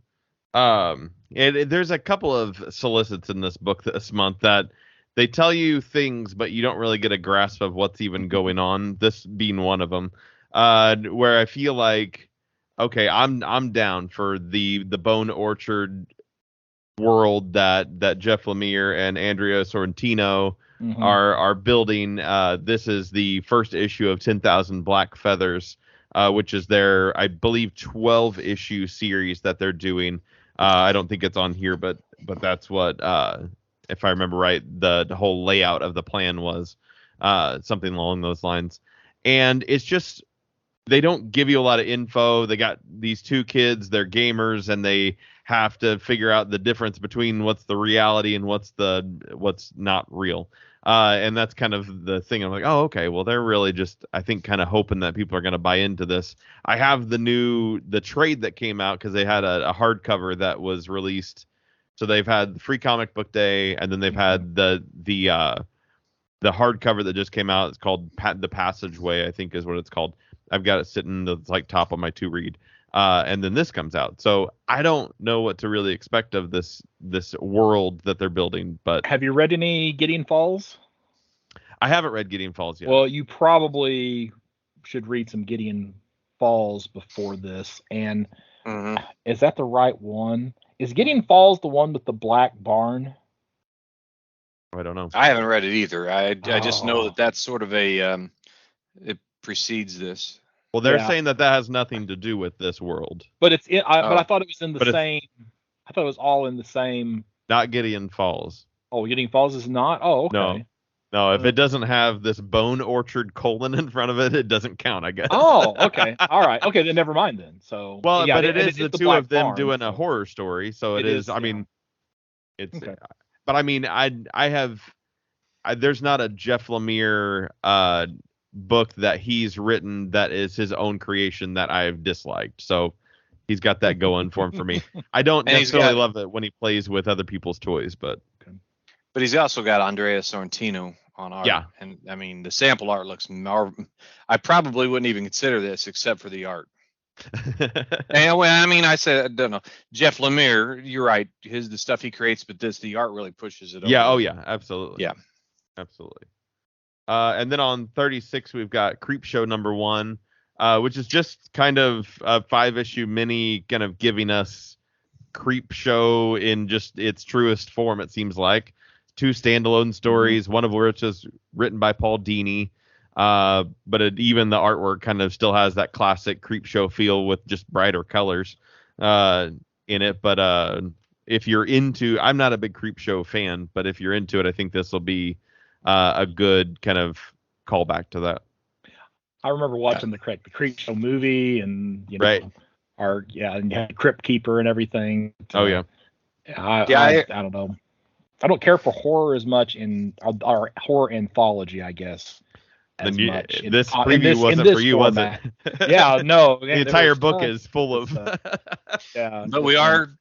There's a couple of solicits in this book this month that they tell you things, but you don't really get a grasp of what's even going on. This being one of them, where I feel like, okay, I'm down for the Bone Orchard world that Jeff Lemire and Andrea Sorrentino are building. This is the first issue of 10,000 Black Feathers, which is their, I believe, 12-issue series that they're doing. I don't think it's on here, but that's what, if I remember right, the whole layout of the plan was, something along those lines. And it's just, they don't give you a lot of info. They got these two kids, they're gamers, and they have to figure out the difference between what's the reality and what's not real. And that's kind of the thing. I'm like, oh, okay, well, they're really just, I think, kind of hoping that people are going to buy into this. I have the trade that came out because they had a hardcover that was released. So they've had the Free Comic Book Day, and then they've had the hardcover that just came out. It's called The Passageway, I think is what it's called. I've got it sitting the top of my to read. And then this comes out. So I don't know what to really expect of this world that they're building. But have you read any Gideon Falls? I haven't read Gideon Falls yet. Well, you probably should read some Gideon Falls before this. And is that the right one? Is Gideon Falls the one with the black barn? I don't know. I haven't read it either. I just know that that's sort of a it precedes this. Well, they're saying that has nothing to do with this world. But it's in, but I thought it was in the same. I thought it was all in the same. Not Gideon Falls. Oh, Gideon Falls is not. Oh, okay. No. If it doesn't have this Bone Orchard : in front of it, it doesn't count, I guess. Oh, okay. All right. Okay, then never mind then. So. Well, but it is the two of them doing a horror story, so it is. I mean, it's. Okay. But I mean, there's not a Jeff Lemire book that he's written that is his own creation that I've disliked. So he's got that going for him for me. I don't necessarily love it when he plays with other people's toys, but he's also got Andrea Sorrentino on art. Yeah. And I mean, the sample art looks I probably wouldn't even consider this except for the art. And well, I mean, I don't know. Jeff Lemire, you're right. The stuff he creates, but the art really pushes it over. Yeah. Oh yeah, absolutely. Yeah, absolutely. And then on 36, we've got Creepshow #1, which is just kind of a 5-issue mini, kind of giving us Creepshow in just its truest form, it seems like. 2 standalone stories, one of which is written by Paul Dini. But even the artwork kind of still has that classic Creepshow feel with just brighter colors in it. But if you're into, I'm not a big Creepshow fan, but if you're into it, I think this will be a good kind of callback to that. I remember watching the Creepshow movie, and and you had Crypt Keeper and everything. I don't know. I don't care for horror as much in our horror anthology, I guess. This preview wasn't for you, format. Was it? Yeah, no. The entire book is full of. Yeah, but we are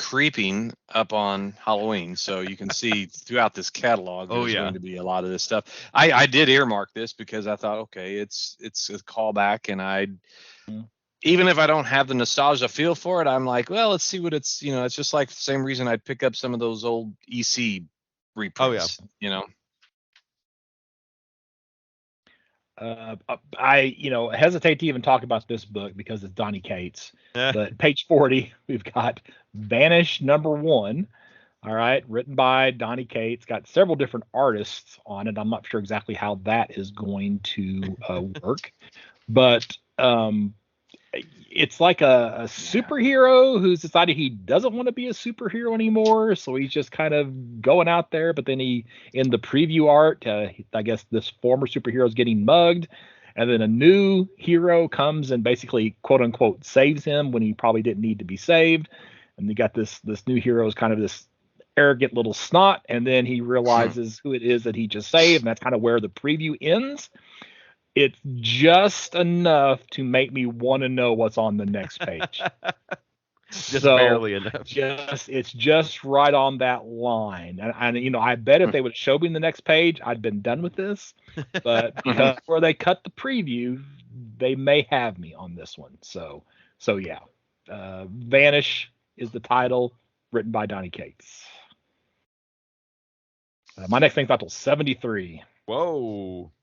creeping up on Halloween, so you can see throughout this catalog there's going to be a lot of this stuff. I did earmark this because I thought, okay, it's a callback, and even if I don't have the nostalgia feel for it, I'm like, well, let's see what it's, it's just like the same reason I'd pick up some of those old EC reprints, I hesitate to even talk about this book because it's Donny Cates. But page 40, we've got Vanish #1. All right, written by Donny Cates. Got several different artists on it. I'm not sure exactly how that is going to work, but it's like a superhero who's decided he doesn't want to be a superhero anymore, so he's just kind of going out there. But then in the preview art, I guess this former superhero is getting mugged, and then a new hero comes and basically, quote unquote, saves him when he probably didn't need to be saved. And you got this new hero is kind of this arrogant little snot, and then he realizes who it is that he just saved, and that's kind of where the preview ends. It's just enough to make me want to know what's on the next page. Just barely enough. It's just right on that line. And I bet if they would show me the next page, I'd been done with this. But because where they cut the preview, they may have me on this one. So yeah. Vanish is the title, written by Donny Cates. My next thing's not till 73. Whoa.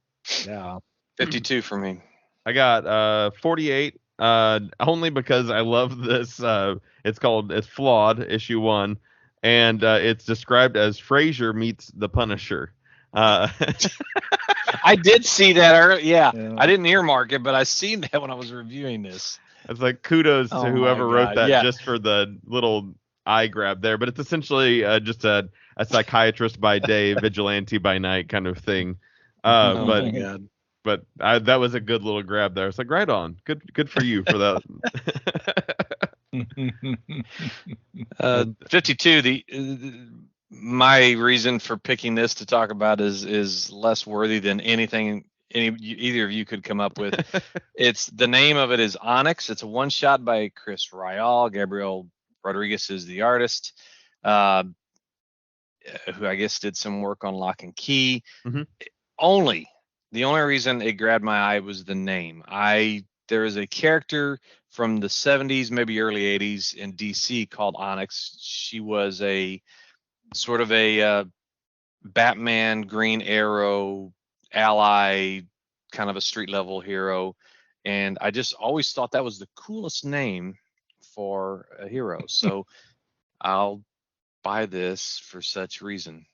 Yeah. 52 for me. I got 48. Only because I love this. It's Flawed, issue 1, and it's described as Frasier meets the Punisher. I did see that earlier. Yeah, I didn't earmark it, but I seen that when I was reviewing this. It's like kudos to whoever wrote that just for the little eye grab there. But it's essentially just a psychiatrist by day, vigilante by night kind of thing. My God. But that was a good little grab there. It's like, right on. Good for you for that. 52. My reason for picking this to talk about is less worthy than anything either of you could come up with. It's the name of it is Onyx. It's a one shot by Chris Ryall. Gabriel Rodriguez is the artist, who I guess did some work on Lock and Key. Mm-hmm. The only reason it grabbed my eye was the name. There is a character from the 70s, maybe early 80s in DC called Onyx. She was a sort of a Batman, Green Arrow, ally, kind of a street level hero. And I just always thought that was the coolest name for a hero. So I'll buy this for such reason.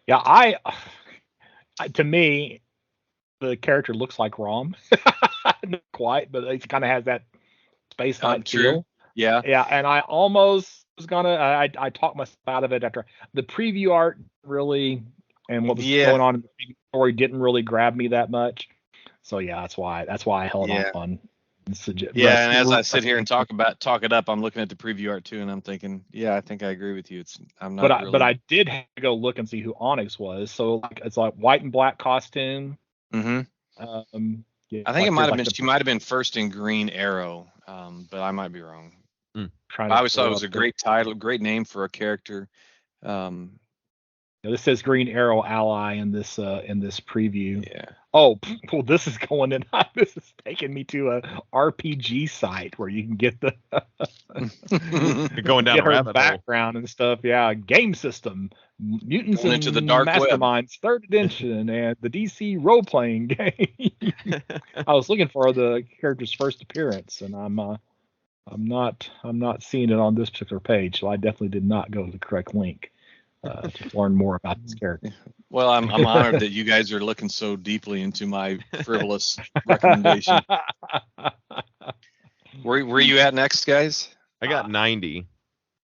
Yeah, I to me, the character looks like Rom. Not quite, but it kind of has that space knight feel. Yeah. Yeah, and I almost was gonna. I talked myself out of it after the preview art really, and what was going on in the preview story didn't really grab me that much. So yeah, that's why I held off on. Yeah, and as I sit here and talk it up, I'm looking at the preview art too, and I'm thinking, yeah, I think I agree with you. But I did have to go look and see who Onyx was. So it's like white and black costume. Mm-hmm. I think it might have been. She might have been first in Green Arrow, but I might be wrong. I always thought it was a great title, great name for a character. This says Green Arrow ally in this preview. Yeah. Oh, well, this is going in. This is taking me to a RPG site where you can get the You're going down a rabbit background and stuff. Yeah, game system, Mutants going and into the dark Masterminds, web. 3rd edition, and the DC role playing game. I was looking for the character's first appearance, and I'm not seeing it on this particular page, so I definitely did not go to the correct link to learn more about this character. Well, I'm honored that you guys are looking so deeply into my frivolous recommendation. Where you at next, guys? I got 90.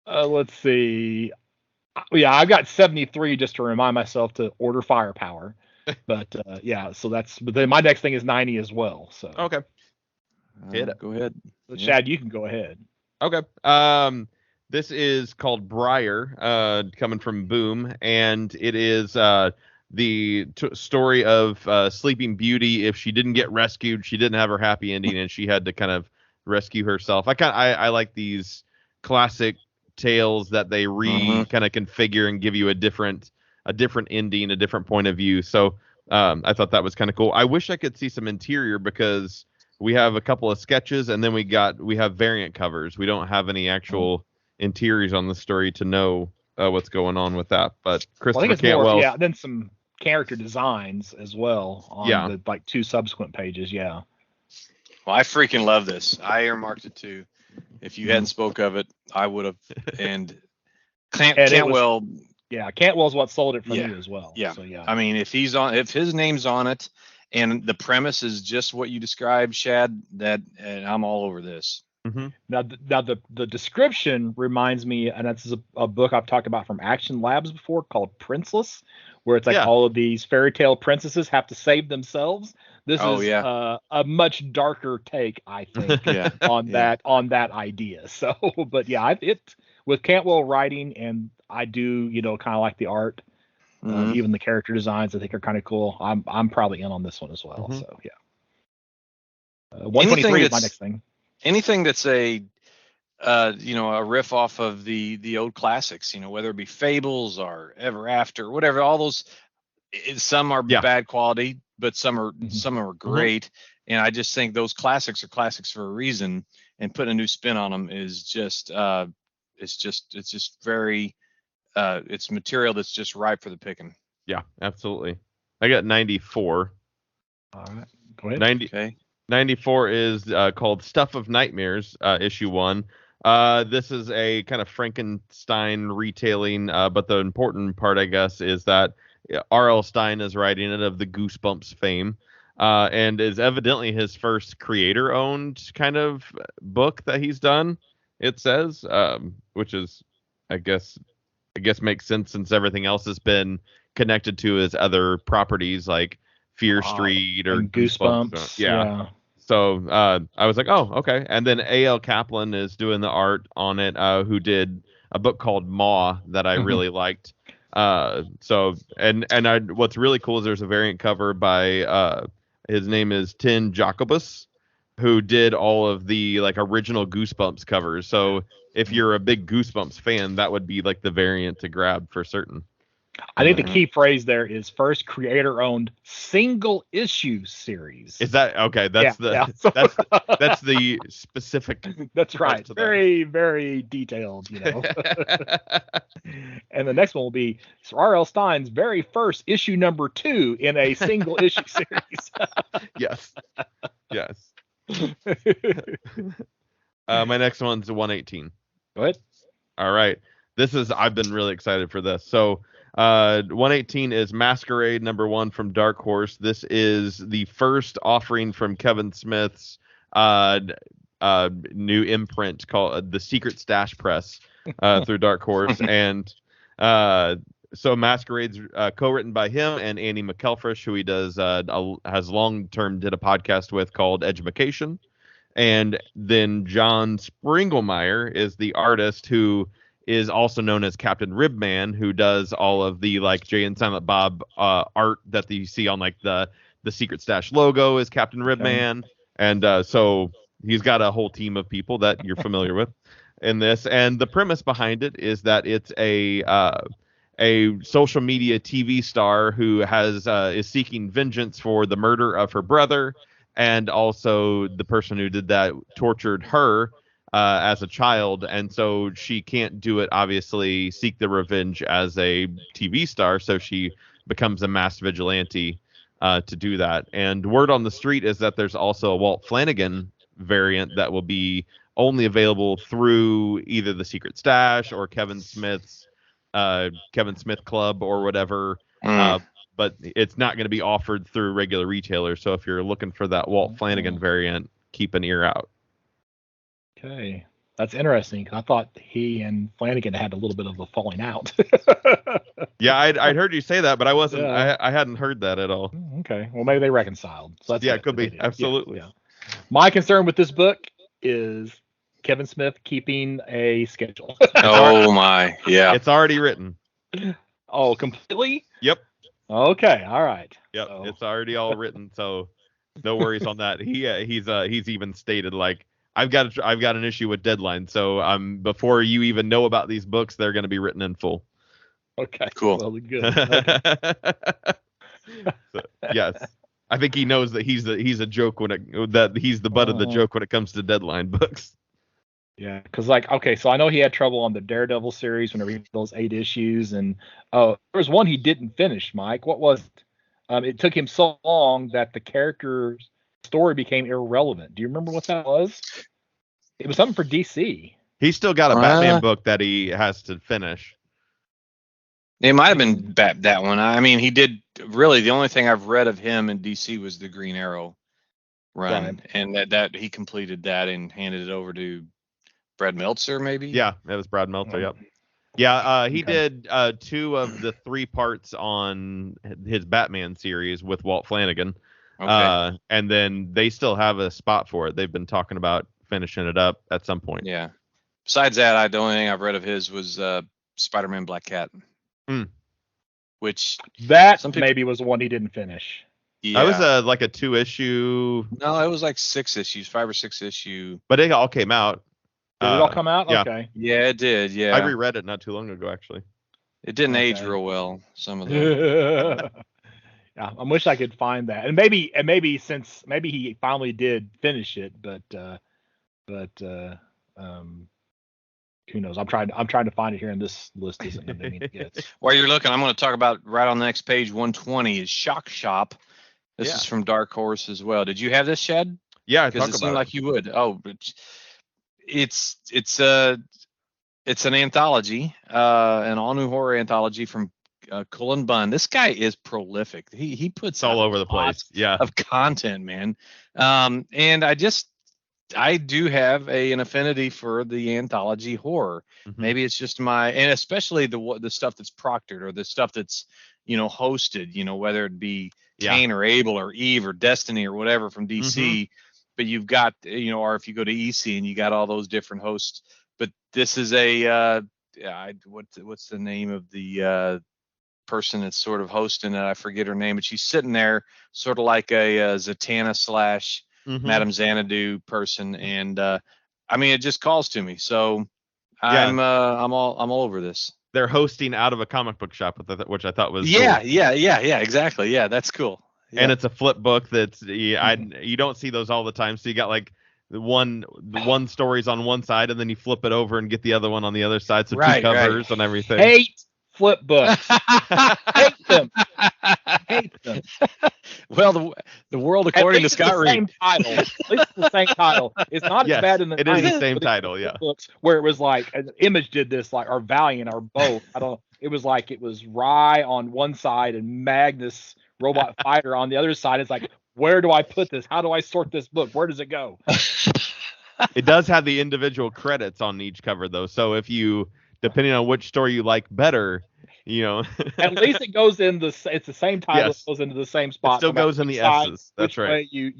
Let's see. Yeah, I've got 73 just to remind myself to order Firepower. But yeah, so but then my next thing is 90 as well. So okay. Go ahead. So, Chad, you can go ahead. Okay. This is called Briar, coming from Boom, and it is the story of Sleeping Beauty. If she didn't get rescued, she didn't have her happy ending, and she had to kind of rescue herself. I like these classic tales that they kind of configure and give you a different ending, a different point of view. So I thought that was kind of cool. I wish I could see some interior because we have a couple of sketches and then we have variant covers. We don't have any actual interiors on the story to know what's going on with that. But Christopher Cantwell, then some character designs as well on the like 2 subsequent pages. Yeah. Well, I freaking love this. I earmarked it too. If you hadn't spoke of it, I would have. And Cantwell. Cantwell's what sold it for me as well. Yeah. So, yeah. I mean, if his name's on it, and the premise is just what you described, Shad, and I'm all over this. Mm-hmm. Now the description reminds me, and that's a book I've talked about from Action Labs before called Princeless, where it's like all of these fairy tale princesses have to save themselves. This is a much darker take, I think, on that idea. So, but yeah, with Cantwell writing, and I do, kind of like the art, even the character designs, I think are kind of cool. I'm probably in on this one as well. Mm-hmm. So yeah, 123 is my next thing. Anything that's a riff off of the old classics, whether it be Fables or Ever After, whatever, all those, some are bad quality, but some are great. And I just think those classics are classics for a reason, and putting a new spin on them is just, it's very, it's material that's just ripe for the picking. Yeah, absolutely. I got 94. All right, go ahead. Okay. 94 is called Stuff of Nightmares, issue 1. This is a kind of Frankenstein retelling, but the important part, I guess, is that R.L. Stine is writing it of the Goosebumps fame, and is evidently his first creator-owned kind of book that he's done, it says, which is, I guess makes sense since everything else has been connected to his other properties like Fear Street or Goosebumps. Yeah. So I was like, oh, okay. And then A.L. Kaplan is doing the art on it, who did a book called Maw that I really liked. What's really cool is there's a variant cover by his name is Tin Jacobus, who did all of the like original Goosebumps covers. So if you're a big Goosebumps fan, that would be like the variant to grab for certain. I think the key phrase there is first creator-owned single issue series. Is that okay? That's that's the specific. That's right. Very, very detailed, And the next one will be R.L. Stine's very first issue number 2 in a single issue series. Yes. My next one's 118. Go ahead. All right. I've been really excited for this. So 118 is Masquerade #1 from Dark Horse. This is the first offering from Kevin Smith's new imprint called The Secret Stash Press through Dark Horse. And so Masquerade's co-written by him and Andy McElfresh, who he has long-term did a podcast with called Edumacation. And then John Springelmeyer is the artist who is also known as Captain Ribman, who does all of the like Jay and Silent Bob art that you see on like the Secret Stash logo is Captain Ribman. And so he's got a whole team of people that you're familiar with in this. And the premise behind it is that it's a social media TV star who is seeking vengeance for the murder of her brother, and also the person who did that tortured her as a child, and so she can't do it, obviously, seek the revenge as a TV star, so she becomes a masked vigilante to do that. And word on the street is that there's also a Walt Flanagan variant that will be only available through either the Secret Stash or Kevin Smith Club or whatever, but it's not going to be offered through regular retailers. So if you're looking for that Walt Flanagan variant, keep an ear out. Okay, that's interesting. I thought he and Flanagan had a little bit of a falling out. Yeah, I'd heard you say that, but I wasn't. I hadn't heard that at all. Okay, well maybe they reconciled. So that's it could be absolutely. Yeah. My concern with this book is Kevin Smith keeping a schedule. Oh my, yeah, it's already written. Oh, completely? Yep. Okay, all right. Yep, it's already all written, so no worries on that. He's even stated like, I've got an issue with Deadline, so before you even know about these books, they're going to be written in full. Okay, cool. Well, good. Okay. So, yes, I think he knows that he's a joke that he's the butt of the joke when it comes to Deadline books. Yeah, because okay, so I know he had trouble on the Daredevil series whenever he did those 8 issues, and there was one he didn't finish. Mike, what was it? It took him so long that the character's story became irrelevant. Do you remember what that was? It was something for DC. He's still got a Batman book that he has to finish. It might have been that one. I mean, he did really. The only thing I've read of him in DC was the Green Arrow run, Right. and that he completed that and handed it over to Brad Meltzer, maybe. Yeah, that was Brad Meltzer. Yep. Yeah, he did 2 of the 3 parts on his Batman series with Walt Flanagan. Okay. And then they still have a spot for it. They've been talking about finishing it up at some point. Yeah. Besides that, the only thing I've read of his was Spider-Man Black Cat. Which that maybe was the one he didn't finish. Yeah. That was like a 2-issue. No, it was like 6 issues, 5 or 6 issue. But it all came out. Did it all come out? Yeah. Okay. Yeah, it did. Yeah. I reread it not too long ago, actually. It didn't age real well. Some of them. Yeah, I wish I could find that, and maybe he finally did finish it, but who knows? I'm trying to find it here, and this list isn't going to mean it gets. While you're looking, I'm going to talk about right on the next page. 120 is Shock Shop. This is from Dark Horse as well. Did you have this, Shed? Yeah, because it seemed like you would. Oh, it's an anthology, an all new horror anthology from Cullen Bunn. This guy is prolific. He puts all over the place. Yeah, of content, man. And I do have an affinity for the anthology horror. Mm-hmm. Maybe it's just and especially the stuff that's proctored or the stuff that's hosted. Whether it be Cain or Abel or Eve or Destiny or whatever from DC. Mm-hmm. But you've got or if you go to EC and you got all those different hosts. But this is what's the name of the person that's sort of hosting it? I forget her name, but she's sitting there sort of like a Zatanna / Madame Xanadu person, and I mean, it just calls to me. So I'm all over this. They're hosting out of a comic book shop, which I thought was cool. Exactly. Yeah, that's cool. Yeah. And it's a flip book that's you don't see those all the time. So you got like the one story's on one side, and then you flip it over and get the other one on the other side. So 2 covers and everything. Hate flip books. Hate them. Well, the world according to Scott Reed. At least it's the same title. It's not as bad in the. It is the same title. Yeah. Books where it was like Image did this, like, or Valiant or both. It was like it was Rye on one side and Magnus Robot Fighter on the other side. It's like, where do I put this? How do I sort this book? Where does it go? It does have the individual credits on each cover though. So if you, depending on which story you like better, at least it goes in it's the same title. Yes. It goes into the same spot. It still goes in the S's. That's right. You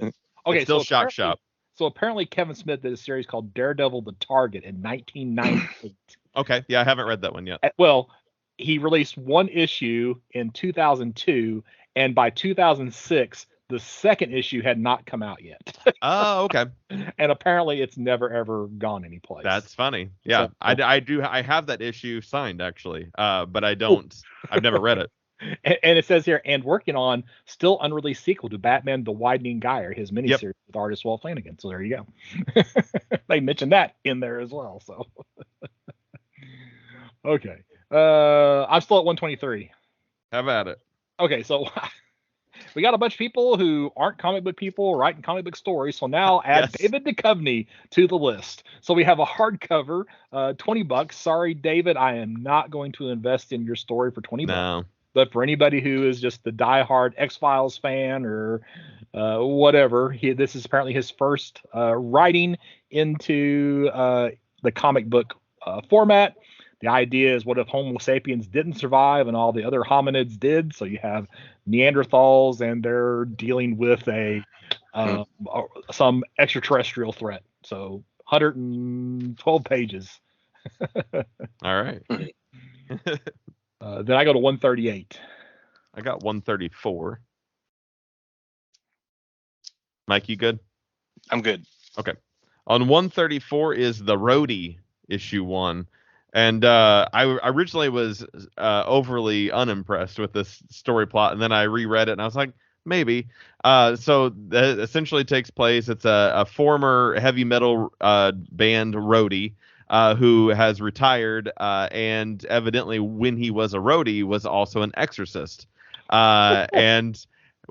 okay. It's still Shock Shop. So apparently Kevin Smith did a series called Daredevil: The Target in 1998. Okay. Yeah, I haven't read that one yet. Well, he released 1 issue in 2002, and by 2006, the second issue had not come out yet. Oh, okay. And apparently, it's never ever gone anyplace. That's funny. Yeah, so, I have that issue signed actually, but I don't. I've never read it. And it says here, and working on still unreleased sequel to Batman: The Widening Gyre, his miniseries with artist Walt Flanagan. So there you go. They mentioned that in there as well. So okay. I'm still at 123. How about it? Okay, so we got a bunch of people who aren't comic book people writing comic book stories. So now add David Duchovny to the list. So we have a hardcover, $20. Sorry, David, I am not going to invest in your story for $20. No. But for anybody who is just the diehard X-Files fan or whatever, this is apparently his first writing into the comic book format. The idea is, what if Homo sapiens didn't survive and all the other hominids did? So you have Neanderthals, and they're dealing with some extraterrestrial threat. So 112 pages. All right. Then I go to 138. I got 134. Mike, you good? I'm good. Okay. On 134 is the Roadie issue 1. And I originally was overly unimpressed with this story plot, and then I reread it, and I was like, maybe. So that essentially takes place. It's a former heavy metal band roadie who has retired, and evidently when he was a roadie was also an exorcist. And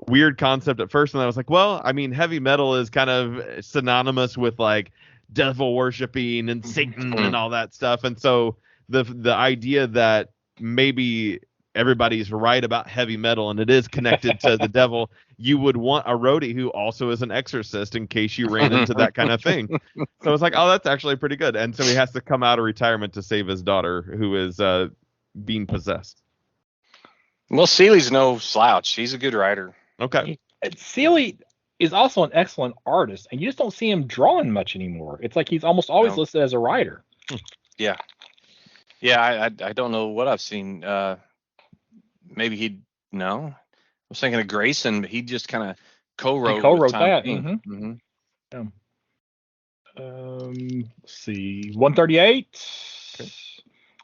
weird concept at first, and I was like, well, I mean, heavy metal is kind of synonymous with like devil worshiping and Satan and all that stuff, and so the idea that maybe everybody's right about heavy metal and it is connected to the devil, you would want a roadie who also is an exorcist in case you ran into that kind of thing. So I was like, oh, that's actually pretty good. And so he has to come out of retirement to save his daughter who is being possessed. Well, Seeley's no slouch. He's a good writer. Okay. Seeley is also an excellent artist, and you just don't see him drawing much anymore. It's like he's almost always listed as a writer. Yeah. Yeah, I don't know what I've seen. Maybe I was thinking of Grayson, but he just kind of co-wrote that. Mm-hmm. Yeah. Let's see, 138. Okay.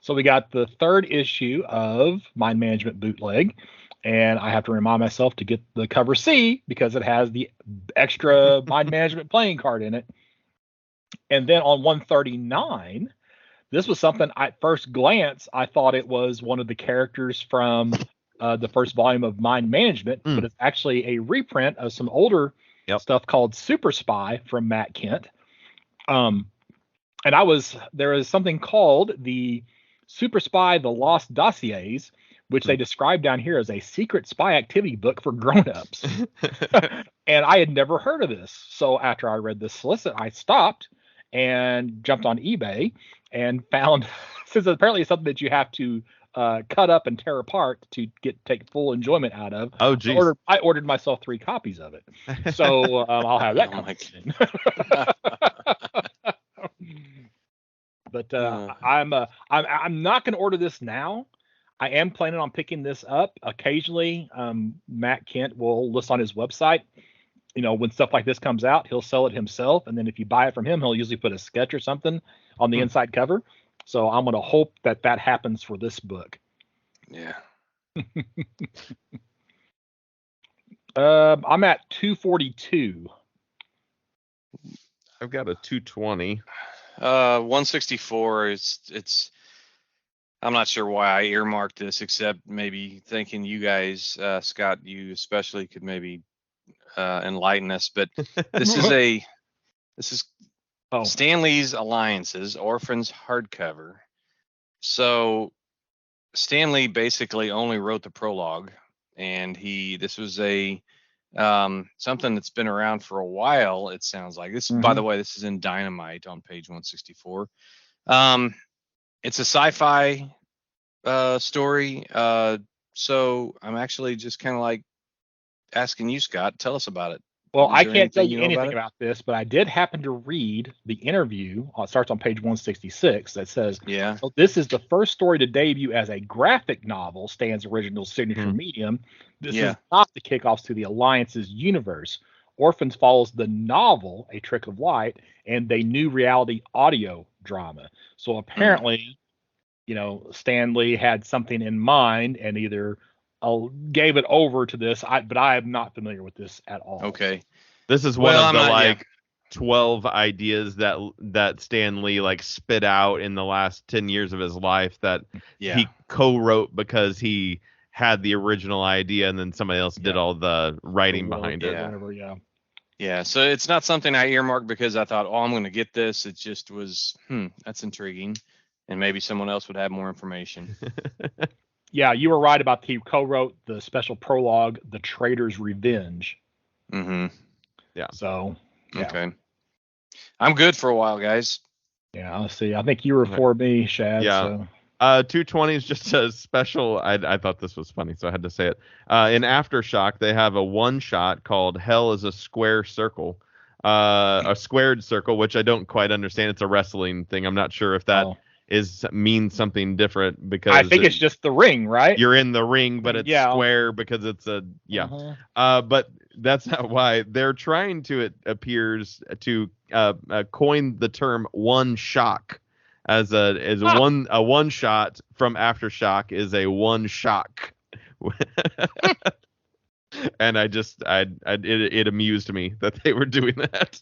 So we got the third issue of Mind Management Bootleg, and I have to remind myself to get the cover C because it has the extra Mind Management playing card in it. And then on 139, this was something at first glance I thought it was one of the characters from the first volume of Mind Management, but it's actually a reprint of some older stuff called Super Spy from Matt Kent. And there is something called the Super Spy: The Lost Dossiers, which they describe down here as a secret spy activity book for grown-ups. And I had never heard of this. So after I read this solicit, I stopped and jumped on eBay and found, since apparently it's something that you have to cut up and tear apart to take full enjoyment out of. Oh, geez. I ordered myself 3 copies of it. So I'll have that coming soon. But I'm not going to order this now. I am planning on picking this up. Occasionally, Matt Kent will list on his website, when stuff like this comes out, he'll sell it himself. And then if you buy it from him, he'll usually put a sketch or something on the inside cover. So I'm going to hope that happens for this book. Yeah. I'm at 242. I've got a 220. 164 it's I'm not sure why I earmarked this, except maybe thinking you guys, Scott, you especially could maybe enlighten us. But this is Stan Lee's Alliances, Orphans hardcover. So Stan Lee basically only wrote the prologue, and this was a something that's been around for a while. It sounds like this. By the way, this is in Dynamite on page 164. It's a sci-fi story. So I'm actually just kind of like asking you, Scott, tell us about it. Well, I can't tell you anything about this, but I did happen to read the interview. It starts on page 166 that says, so this is the first story to debut as a graphic novel, Stan's original signature medium. This is not the kickoffs to the Alliance's universe. Orphans follows the novel, A Trick of Light, and a new reality audio drama. So apparently, Stan Lee had something in mind and either gave it over to this, but I am not familiar with this at all. Okay. This is one of the 12 ideas that Stan Lee spit out in the last 10 years of his life that he co-wrote because he had the original idea and then somebody else did all the writing behind it. Yeah, so it's not something I earmarked because I thought, I'm going to get this. It just was, that's intriguing. And maybe someone else would have more information. Yeah, you were right about he co-wrote the special prologue, The Traitor's Revenge. Mm-hmm. Yeah. So, okay. I'm good for a while, guys. Yeah, let's see. I think you were for me, Shad. Yeah. So. 220 is just a special. I thought this was funny, so I had to say it. In Aftershock, they have a one-shot called Hell is a Square Circle. A squared circle, which I don't quite understand. It's a wrestling thing. I'm not sure if that means something different because I think it's just the ring, right? you're in the ring, but it's Yeah. square because it's but that's not why. They're trying to, it appears, to coin the term one shock as a one shot from Aftershock is a one shock. And it amused me that they were doing that.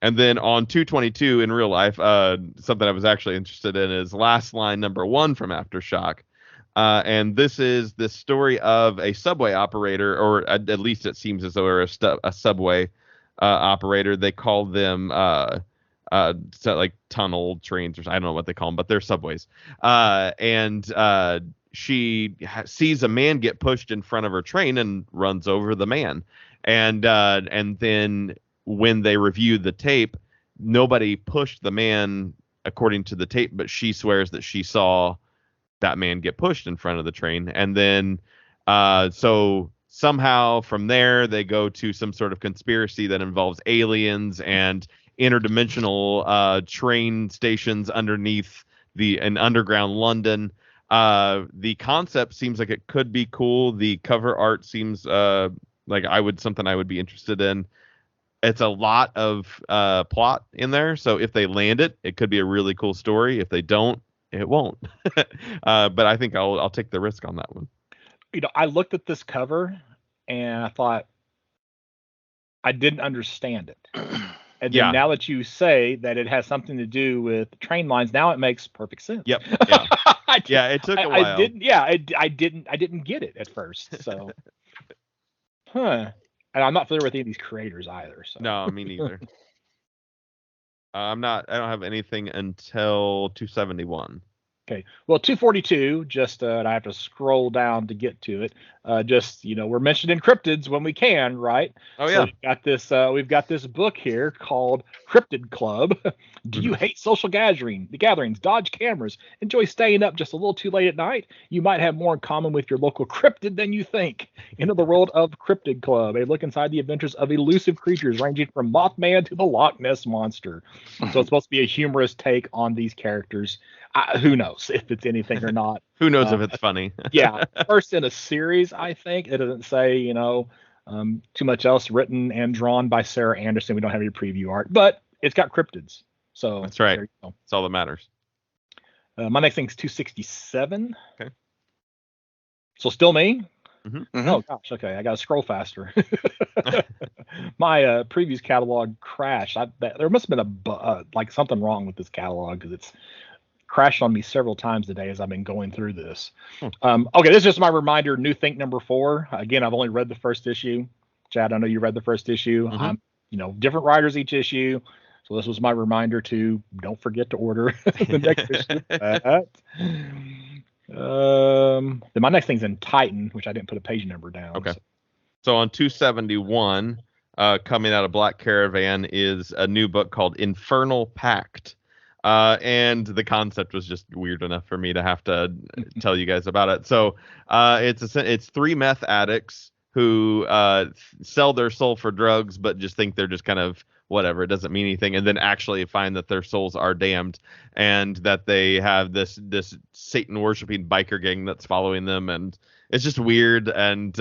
And then on 222 in real life, something I was actually interested in is last line number 1 from Aftershock. And this is the story of a subway operator, or at least it seems as though they're a subway operator. They call them so like tunnel trains, or I don't know what they call them, but they're subways. And she sees a man get pushed in front of her train and runs over the man. And then when they reviewed the tape, nobody pushed the man according to the tape, but she swears that she saw that man get pushed in front of the train. And then so somehow from there they go to some sort of conspiracy that involves aliens and interdimensional train stations underneath an underground London. The concept seems like it could be cool. The cover art seems like something I would be interested in. It's a lot of plot in there, so if they land it, it could be a really cool story. If they don't, it won't. But I think I'll take the risk on that one. I looked at this cover and I thought I didn't understand it. And then now that you say that it has something to do with train lines, now it makes perfect sense. Yep. Yeah. It took a while. I didn't get it at first. So, And I'm not familiar with any of these creators either. So. No, me neither. I don't have anything until 271. Okay. Well, 242, just and I have to scroll down to get to it. We're mentioning cryptids when we can, right? Oh yeah. So we've got this book here called Cryptid Club. Do you hate social gatherings, dodge cameras, enjoy staying up just a little too late at night? You might have more in common with your local cryptid than you think. Into the world of Cryptid Club, a look inside the adventures of elusive creatures ranging from Mothman to the Loch Ness Monster. So it's supposed to be a humorous take on these characters. Who knows if it's anything or not? Who knows if it's funny? Yeah, first in a series, I think. It doesn't say, too much else. Written and drawn by Sarah Anderson. We don't have any preview art, but it's got cryptids. So that's right. That's all that matters. My next thing's 267. Okay. So still me? Mm-hmm. Oh gosh. Okay, I gotta scroll faster. My previews catalog crashed. There must have been like something wrong with this catalog because it's crashed on me several times today as I've been going through this. Okay, this is just my reminder. New Think number 4. Again, I've only read the first issue. Chad, I know you read the first issue. Different writers each issue. So this was my reminder to don't forget to order the next issue. Then my next thing's in Titan, which I didn't put a page number down. Okay. So on 271, coming out of Black Caravan is a new book called Infernal Pact. And the concept was just weird enough for me to have to tell you guys about it. So it's 3 meth addicts who sell their soul for drugs, but just think they're just kind of whatever, it doesn't mean anything, and then actually find that their souls are damned and that they have this Satan worshiping biker gang that's following them, and it's just weird and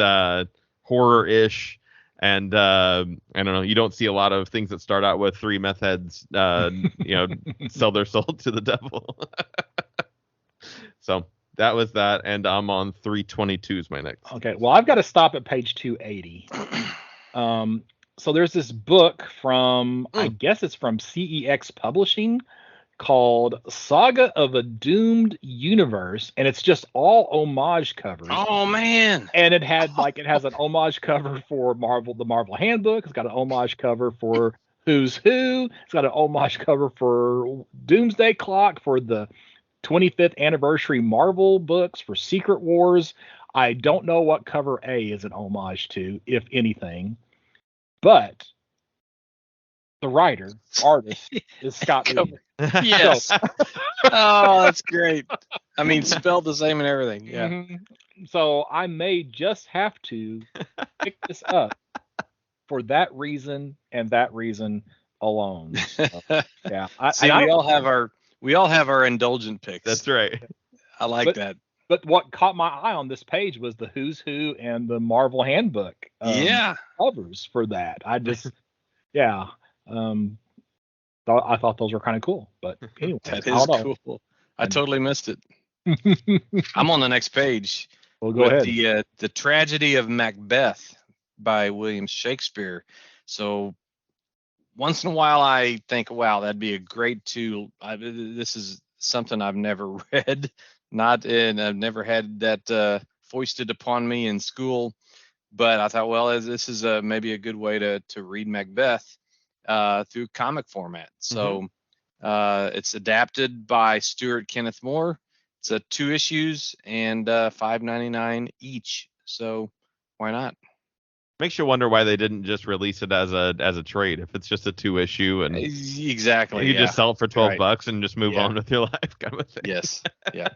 horror-ish. And I don't know, you don't see a lot of things that start out with 3 meth heads, sell their soul to the devil. So that was that, and I'm on 322 is my next. Okay, well, I've got to stop at page 280. So there's this book from, I guess it's from CEX Publishing, called Saga of a Doomed Universe, and it's just all homage covers. Oh man. And it has an homage cover for the Marvel Handbook. It's got an homage cover for Who's Who. It's got an homage cover for Doomsday Clock, for the 25th anniversary Marvel books, for Secret Wars. I don't know what cover A is an homage to, if anything. But the artist is Scott Lee. Yes. Oh, that's great. I mean, spelled the same and everything. Yeah. Mm-hmm. So I may just have to pick this up for that reason and that reason alone. So, yeah. We all have our We all have our indulgent picks. That's right. I like that. But what caught my eye on this page was the Who's Who and the Marvel Handbook covers for that. I just, yeah. I thought those were kind of cool. But anyway, that is cool. I totally missed it. I'm on the next page. Well, go ahead. The Tragedy of Macbeth by William Shakespeare. So once in a while I think, wow, that'd be a great tool. This is something I've never read, and I've never had that foisted upon me in school. But I thought, well, this is maybe a good way to read Macbeth through comic format. So it's adapted by Stuart Kenneth Moore. It's 2 issues and $5.99 each. So why not? Makes you wonder why they didn't just release it as a trade. If it's just a 2 issue and exactly, you just sell it for $12 and just move on with your life, kind of thing. Yes, yeah.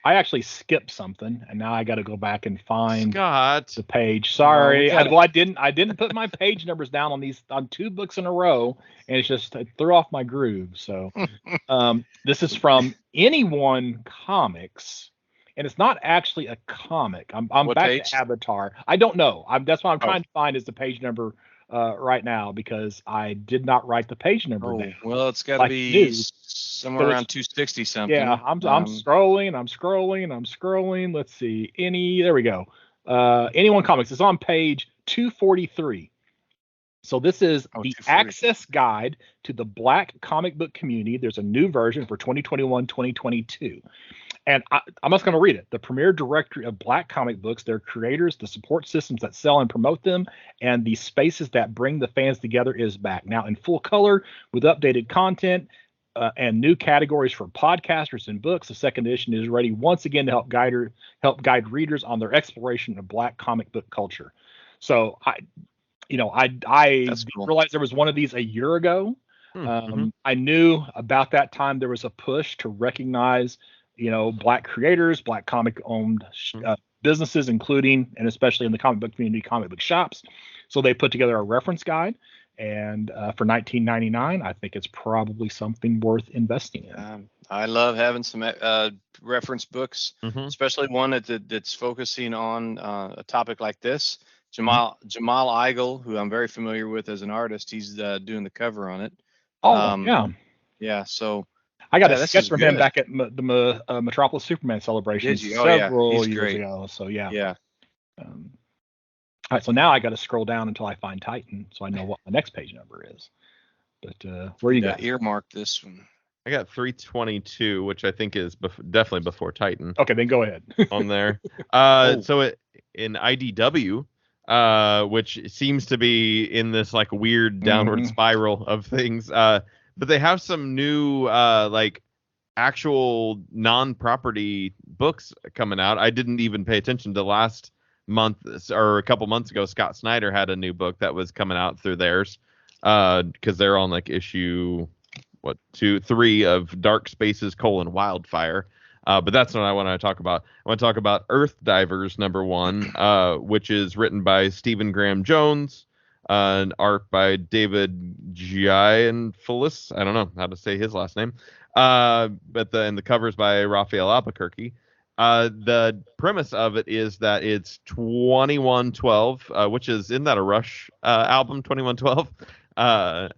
I actually skipped something, and now I got to go back and find the page. Sorry, I didn't put my page numbers down on 2 books in a row, and it threw off my groove. So, this is from Anyone Comics, and it's not actually a comic. I'm back page? To Avatar. I don't know. That's what I'm trying to find is the page number right now because I did not write the page number down. Well, it's got to be somewhere around 260 something. Yeah, I'm scrolling. Let's see. There we go. Anyone Comics. It's on page 243. So this is the Access Guide to the Black Comic Book Community. There's a new version for 2021-2022. And I'm just going to read it. The premier directory of Black comic books, their creators, the support systems that sell and promote them, and the spaces that bring the fans together is back. Now in full color with updated content and new categories for podcasters and books. The second edition is ready once again to help guide readers on their exploration of Black comic book culture. So I cool. realized there was one of these a year ago. I knew about that time there was a push to recognize Black creators, Black comic-owned businesses, including and especially in the comic book community, comic book shops. So they put together a reference guide, and for $19.99, I think it's probably something worth investing in. I love having some reference books, especially one that's focusing on a topic like this. Jamal Igle, who I'm very familiar with as an artist, he's doing the cover on it. Yeah. So. I got a sketch from him back at the Metropolis Superman celebration several years ago. So yeah. All right, so now I got to scroll down until I find Titan, so I know what my next page number is. But where you got? Earmark this one. I got 322, which I think is definitely before Titan. Okay, then go ahead. On there. So in IDW, which seems to be in this like weird downward spiral of things. But they have some new actual non-property books coming out. I didn't even pay attention to last month or a couple months ago. Scott Snyder had a new book that was coming out through theirs because they're on like issue 3 of Dark Spaces: Wildfire. But that's what I want to talk about. I want to talk about Earth Divers #1, which is written by Stephen Graham Jones. An art by David Gianfilis. I don't know how to say his last name. And the covers by Raphael Albuquerque. The premise of it is that it's 2112, which isn't that a Rush album, 2112? And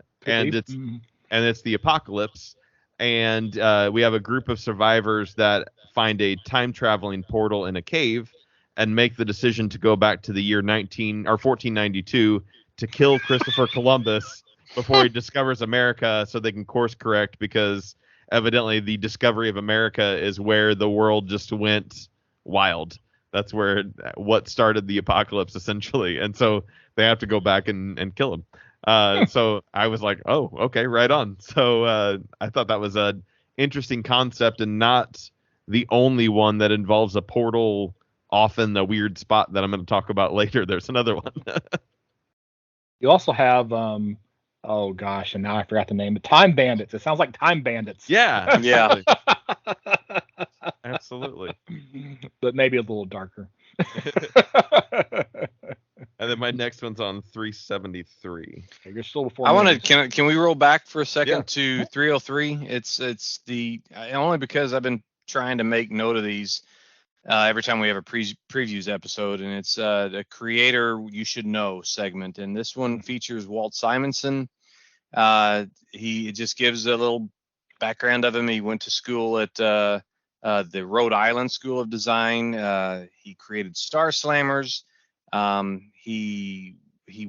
it's the apocalypse. And we have a group of survivors that find a time traveling portal in a cave and make the decision to go back to the year 1492 to kill Christopher Columbus before he discovers America so they can course correct, because evidently the discovery of America is where the world just went wild. That's what started the apocalypse, essentially. And so they have to go back and kill him. So I was like, oh, okay, right on. So I thought that was an interesting concept and not the only one that involves a portal off in the weird spot that I'm going to talk about later. There's another one. You also have, oh gosh, and now I forgot the name. Time Bandits. It sounds like Time Bandits. Yeah. Yeah. Absolutely. But maybe a little darker. And then my next one's on 373. You're still before. I me. wanted can we roll back for a second Yeah. to 303? It's the only because I've been trying to make note of these every time we have a previews episode, and it's the creator you should know segment, and this one features Walt Simonson. He just gives a little background of him. He went to school at the Rhode Island School of Design. He created Star Slammers. He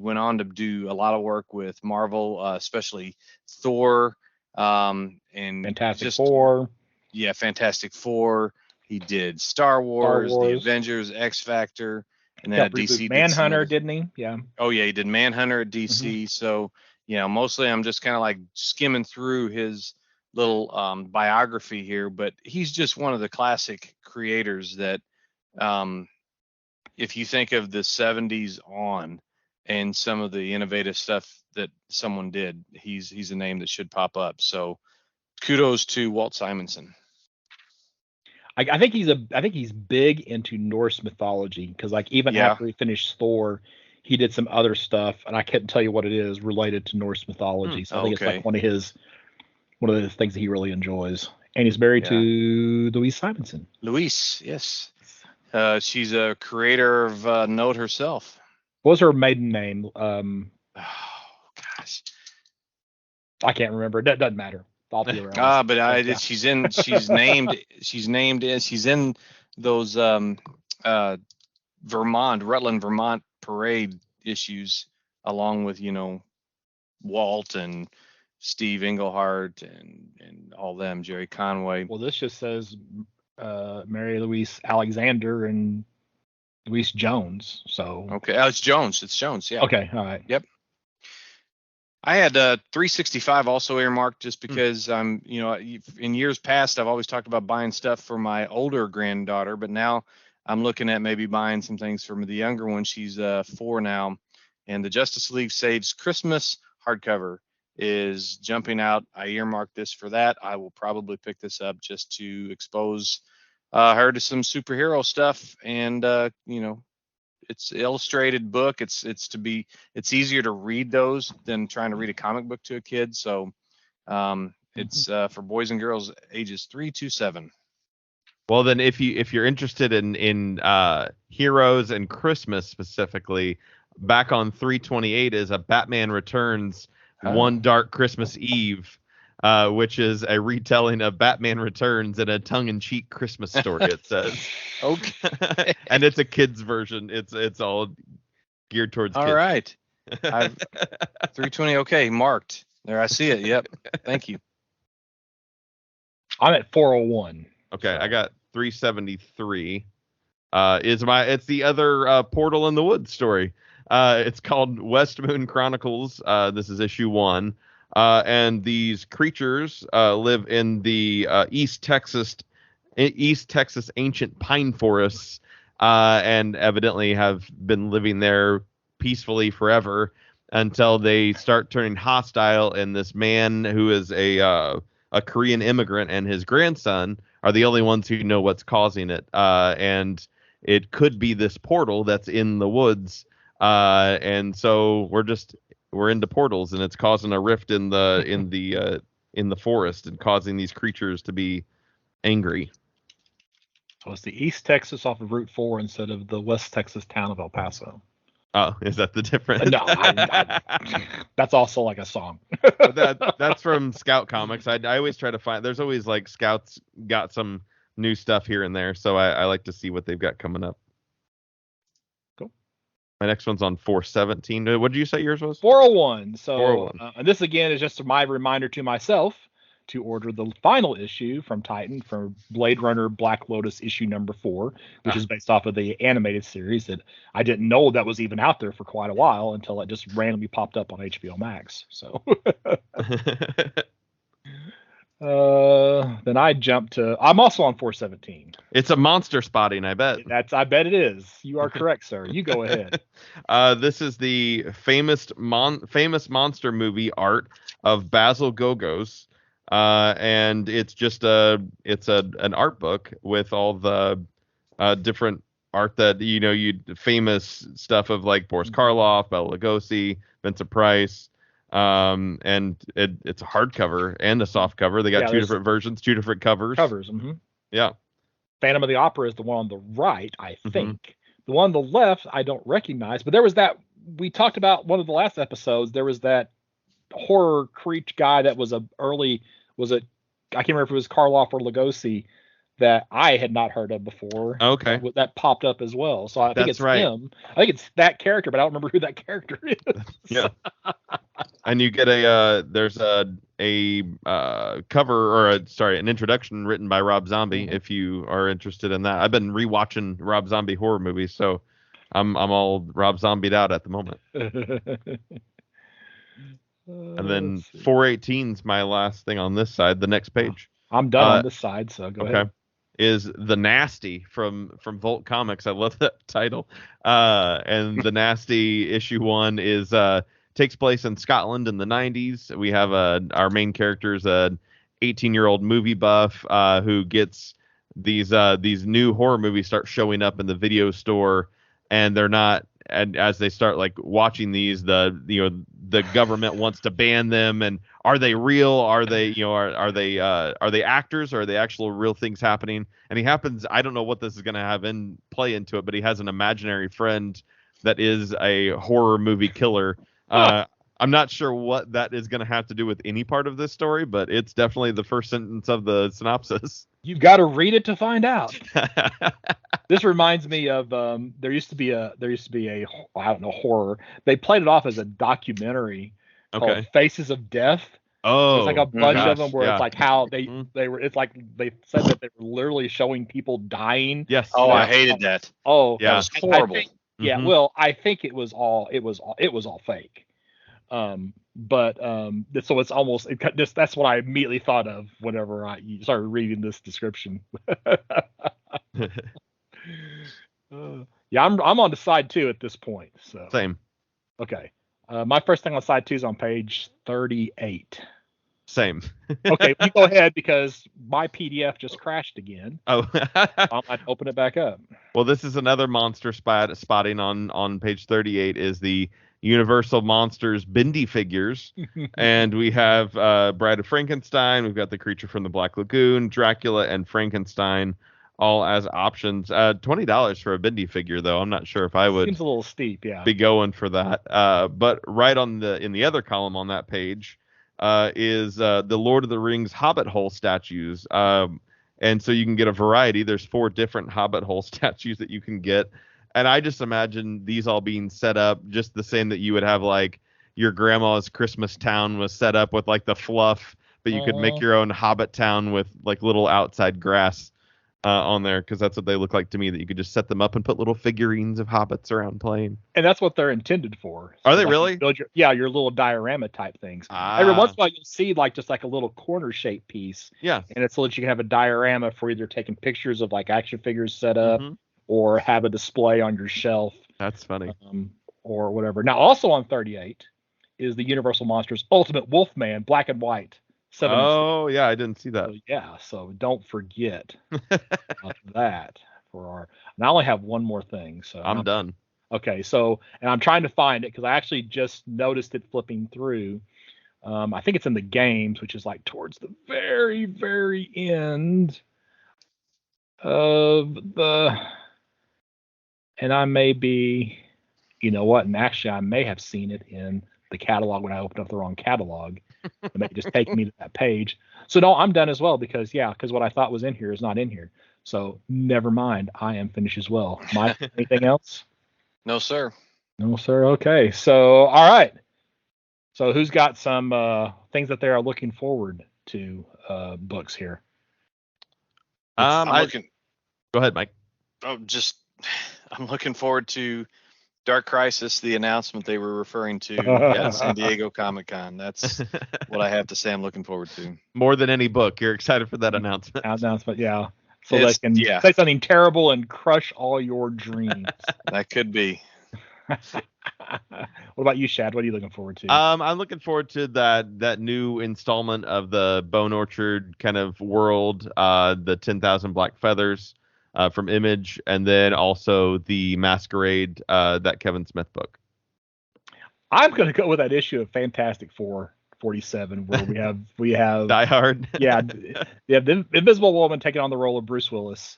went on to do a lot of work with Marvel, especially Thor, and Fantastic Four. Yeah, Fantastic Four. He did Star Wars, The Avengers, X Factor, and then at DC Manhunter, didn't he? Yeah. Oh yeah, he did Manhunter at DC. So mostly I'm just kind of like skimming through his little biography here, but he's just one of the classic creators that if you think of the 70s on and some of the innovative stuff that someone did, he's a name that should pop up. So kudos to Walt Simonson. I think he's big into Norse mythology, because like even after he finished Thor, he did some other stuff, and I couldn't tell you what it is related to Norse mythology. So I think it's like one of the things that he really enjoys. And he's married to Louise Simonson. Louise, yes. She's a creator of note herself. What was her maiden name? Oh gosh, I can't remember. That doesn't matter. But she's in those Rutland, Vermont parade issues, along with Walt and Steve Englehart and all them, Jerry Conway. Well, this just says Mary Louise Alexander and Louise Jones. So okay, it's Jones. It's Jones. Yeah. Okay. All right. Yep. I had 365 also earmarked just because in years past I've always talked about buying stuff for my older granddaughter, but now I'm looking at maybe buying some things for the younger one. She's 4 now, and the Justice League Saves Christmas hardcover is jumping out. I earmarked this for that. I will probably pick this up just to expose her to some superhero stuff, and it's an illustrated book. It's easier to read those than trying to read a comic book to a kid. So it's for boys and girls ages 3 to 7. Well, then if you're interested in heroes and Christmas specifically, back on 328 is a Batman Returns One Dark Christmas Eve, which is a retelling of Batman Returns in a tongue-in-cheek Christmas story, it says. Okay. And it's a kid's version. It's all geared towards kids. All right. 320, okay, marked. There, I see it. Yep. Thank you. I'm at 401. Okay, so I got 373. It's the other Portal in the Woods story. It's called West Moon Chronicles. This is issue 1. And these creatures live in the East Texas ancient pine forests, and evidently have been living there peacefully forever until they start turning hostile. And this man who is a Korean immigrant and his grandson are the only ones who know what's causing it. And it could be this portal that's in the woods. And so we're into portals, and it's causing a rift in the forest and causing these creatures to be angry. So it's the East Texas off of Route 4 instead of the West Texas town of El Paso. Oh, is that the difference? No, that's also like a song. That's from Scout Comics. I always try to find. There's always like Scouts got some new stuff here and there, so I like to see what they've got coming up. My next one's on 417. What did you say yours was? 401. So 401. And this again is just my reminder to myself to order the final issue from Titan for Blade Runner Black Lotus issue number 4, which is based off of the animated series that I didn't know that was even out there for quite a while until it just randomly popped up on HBO Max. So then I jumped to. I'm also on 417. It's a monster spotting, I bet. I bet it is. You are correct, sir. You go ahead. This is the famous monster movie art of Basil Gogos, and it's just an art book with all the different art that you famous stuff of like Boris Karloff, Bela Lugosi, Vincent Price. And it's a hardcover and a soft cover. They got two different versions, two different covers. Mm-hmm. Yeah. Phantom of the Opera is the one on the right, I think. Mm-hmm. The one on the left, I don't recognize. But there was that, we talked about one of the last episodes, there was that horror creature guy that was I can't remember if it was Karloff or Lugosi, that I had not heard of before. Okay. That popped up as well. So I think it's him. I think it's that character, but I don't remember who that character is. Yeah. And you get there's a cover an introduction written by Rob Zombie, if you are interested in that. I've been rewatching Rob Zombie horror movies, so I'm all Rob Zombied out at the moment. And then 418's my last thing on this side, the next page. I'm done on this side, so go ahead. Is The Nasty from Volt Comics. I love that title. And The Nasty issue 1 is takes place in Scotland in the 90s. We have our main character is a 18-year-old movie buff who gets these new horror movies start showing up in the video store, and they're not. And as they start like watching these, the government wants to ban them. And are they real? Are they are they actors? Or are they actual real things happening? And he happens, I don't know what this is going to have play into it, but he has an imaginary friend that is a horror movie killer. I'm not sure what that is going to have to do with any part of this story, but it's definitely the first sentence of the synopsis. You've got to read it to find out. This reminds me of there used to be a I don't know, horror. They played it off as a documentary called Faces of Death. Oh, there's like a bunch of them where it's like how they were. It's like they said that they were literally showing people dying. Yes. Oh, I hated that. Oh, yeah, it was horrible. Well, I think it was all fake. But so it's almost that's what I immediately thought of whenever I started reading this description. Yeah, I'm on the side 2 at this point. So same. Okay. My first thing on side 2 is on page 38. Same. Okay, you go ahead because my PDF just crashed again. Oh. I might open it back up. Well, this is another monster spotting on page 38 is the Universal Monsters Bendy figures. And we have Bride of Frankenstein. We've got the Creature from the Black Lagoon, Dracula, and Frankenstein all as options. $20 for a Bendy figure, though. I'm not sure if I would. Seems a little steep, yeah. Be going for that. But right in the other column on that page is the Lord of the Rings Hobbit hole statues. And so you can get a variety. There's 4 different Hobbit hole statues that you can get. And I just imagine these all being set up just the same that you would have like your grandma's Christmas town was set up with like the fluff, but you could make your own Hobbit town with like little outside grass on there, because that's what they look like to me, that you could just set them up and put little figurines of hobbits around playing. And that's what they're intended for. So are they really? Build your little diorama type things. Every once in a while you'll see like just like a little corner shaped piece. Yeah. And it's so that you can have a diorama for either taking pictures of like action figures set up or have a display on your shelf. That's funny. Or whatever. Now also on 38 is the Universal Monsters Ultimate Wolfman, black and white. Oh yeah, I didn't see that. So don't forget about that for our. And I only have one more thing, so I'm done. Okay, so and I'm trying to find it because I actually just noticed it flipping through. I think it's in the games, which is like towards the very, very end of the. And I may be, you know what? And actually, I may have seen it in the catalog when I opened up the wrong catalog. It may just take me to that page. So no, I'm done as well because what I thought was in here is not in here. So never mind. I am finished as well. Mike, anything else? No, sir. No, sir. Okay. So, all right. So who's got some things that they are looking forward to books here? I'm looking. Go ahead, Mike. I'm looking forward to Dark Crisis, the announcement they were referring to at San Diego Comic-Con. That's what I have to say I'm looking forward to. More than any book, you're excited for that announcement. Yeah. So they can say something terrible and crush all your dreams. That could be. What about you, Shad? What are you looking forward to? I'm looking forward to that new installment of the Bone Orchard kind of world, the 10,000 Black Feathers. from Image, and then also the Masquerade, that Kevin Smith book. I'm going to go with that issue of Fantastic Four 47, where we have Die Hard. yeah, the Invisible Woman taking on the role of Bruce Willis.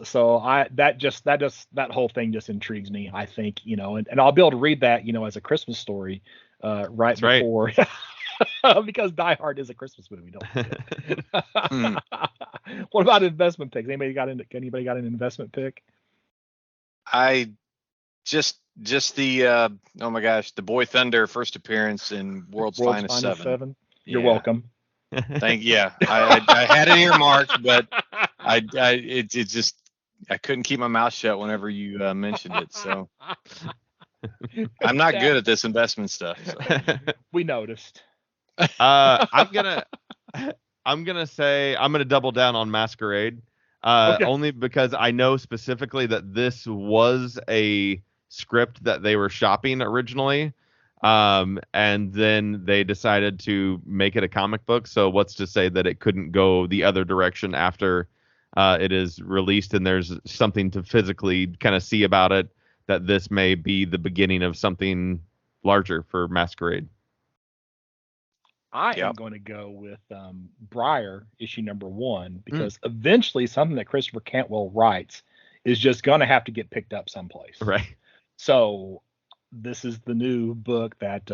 So that whole thing just intrigues me. I think, and I'll be able to read that, as a Christmas story, right That's before, because Die Hard is a Christmas movie. Don't forget. What about investment picks? Anybody got an investment pick? I just the oh my gosh, the Boy Thunder first appearance in World's Finest Seven. You're welcome. I had it earmarked, but it just I couldn't keep my mouth shut whenever you mentioned it. So I'm not good at this investment stuff. So. We noticed. I'm gonna say I'm gonna double down on Masquerade, Okay. only because I know specifically that this was a script that they were shopping originally, and then they decided to make it a comic book. So what's to say that it couldn't go the other direction after it is released, and there's something to physically kind of see about it, that this may be the beginning of something larger for Masquerade. I am going to go with Briar issue number 1, because eventually something that Christopher Cantwell writes is just going to have to get picked up someplace. Right. So this is the new book that,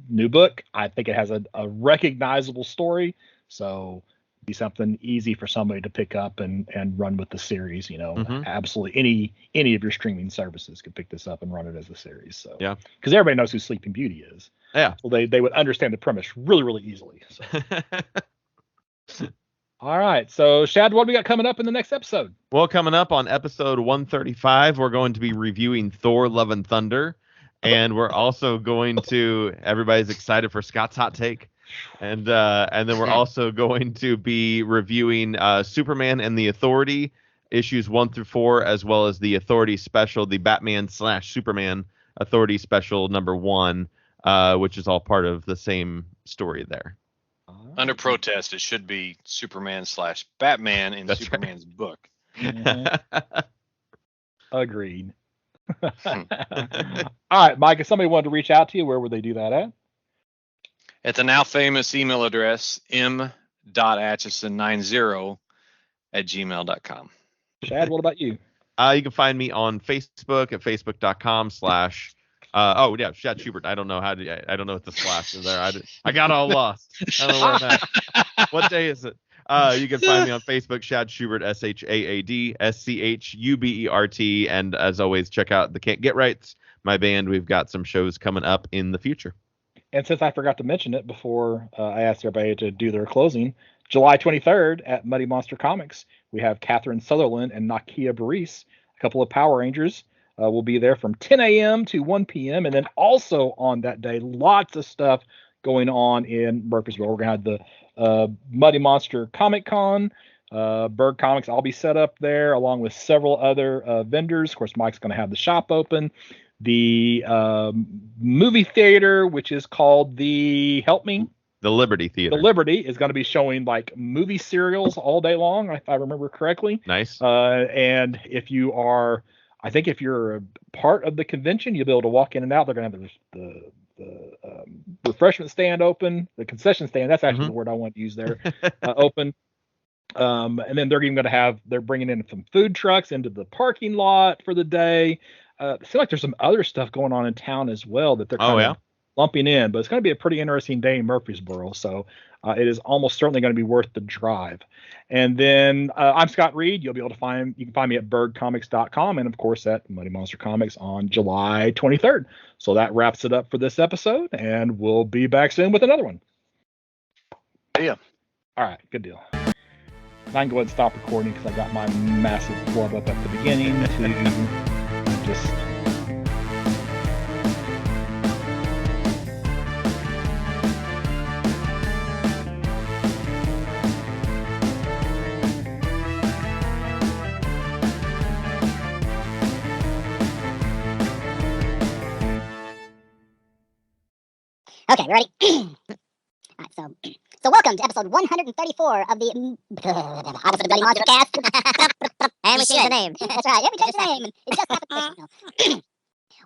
new book. I think it has a recognizable story. So be something easy for somebody to pick up and run with the series. Absolutely any of your streaming services could pick this up and run it as a series. So yeah, because everybody knows who Sleeping Beauty is. Yeah. So they would understand the premise really, really easily. So. All right. So Shad, what do we got coming up in the next episode? Well, coming up on episode 135, we're going to be reviewing Thor: Love and Thunder. And we're also going to, everybody's excited for Scott's hot take. And then we're also going to be reviewing Superman and the Authority, issues 1 through 4, as well as the Authority special, the Batman/Superman Authority special number 1, which is all part of the same story there. Under protest, it should be Superman/Batman in That's Superman's book. Agreed. All right, Mike, if somebody wanted to reach out to you, where would they do that at? At the now famous email address, m.atchison90@gmail.com. Shad, what about you? You can find me on Facebook at facebook.com/ Shad Schubert. I don't know what the slash is there. I got all lost. I don't know where I'm at. What day is it? You can find me on Facebook, Shad Schubert, SHAAD SCHUBERT. And as always, check out the Can't Get Rights, my band. We've got some shows coming up in the future. And since I forgot to mention it before I asked everybody to do their closing, July 23rd at Muddy Monster Comics, we have Catherine Sutherland and Nakia Baris, a couple of Power Rangers. We'll be there from 10 a.m. to 1 p.m. And then also on that day, lots of stuff going on in Murfreesboro. We're going to have the Muddy Monster Comic Con, Berg Comics. I'll be set up there along with several other vendors. Of course, Mike's going to have the shop open. The movie theater, which is called the Liberty Theater. The Liberty is going to be showing like movie serials all day long, if I remember correctly. Nice. And if you're a part of the convention, you'll be able to walk in and out. They're going to have the refreshment stand open, the concession stand. That's actually the word I want to use there. Open. And then they're bringing in some food trucks into the parking lot for the day. It seems like there's some other stuff going on in town as well that they're kind of lumping in, but it's going to be a pretty interesting day in Murfreesboro. So it is almost certainly going to be worth the drive. And then I'm Scott Reed. You can find me at bergcomics.com and of course at Muddy Monster Comics on July 23rd. So that wraps it up for this episode, and we'll be back soon with another one. Yeah. All right, good deal. I can go ahead and stop recording because I got my massive flub up at the beginning to just. Okay, ready? All right, so So welcome to episode 134 of the Office of the Bloody Monster Cast. And we changed the name. That's right. Yeah, we changed the name. It just happened.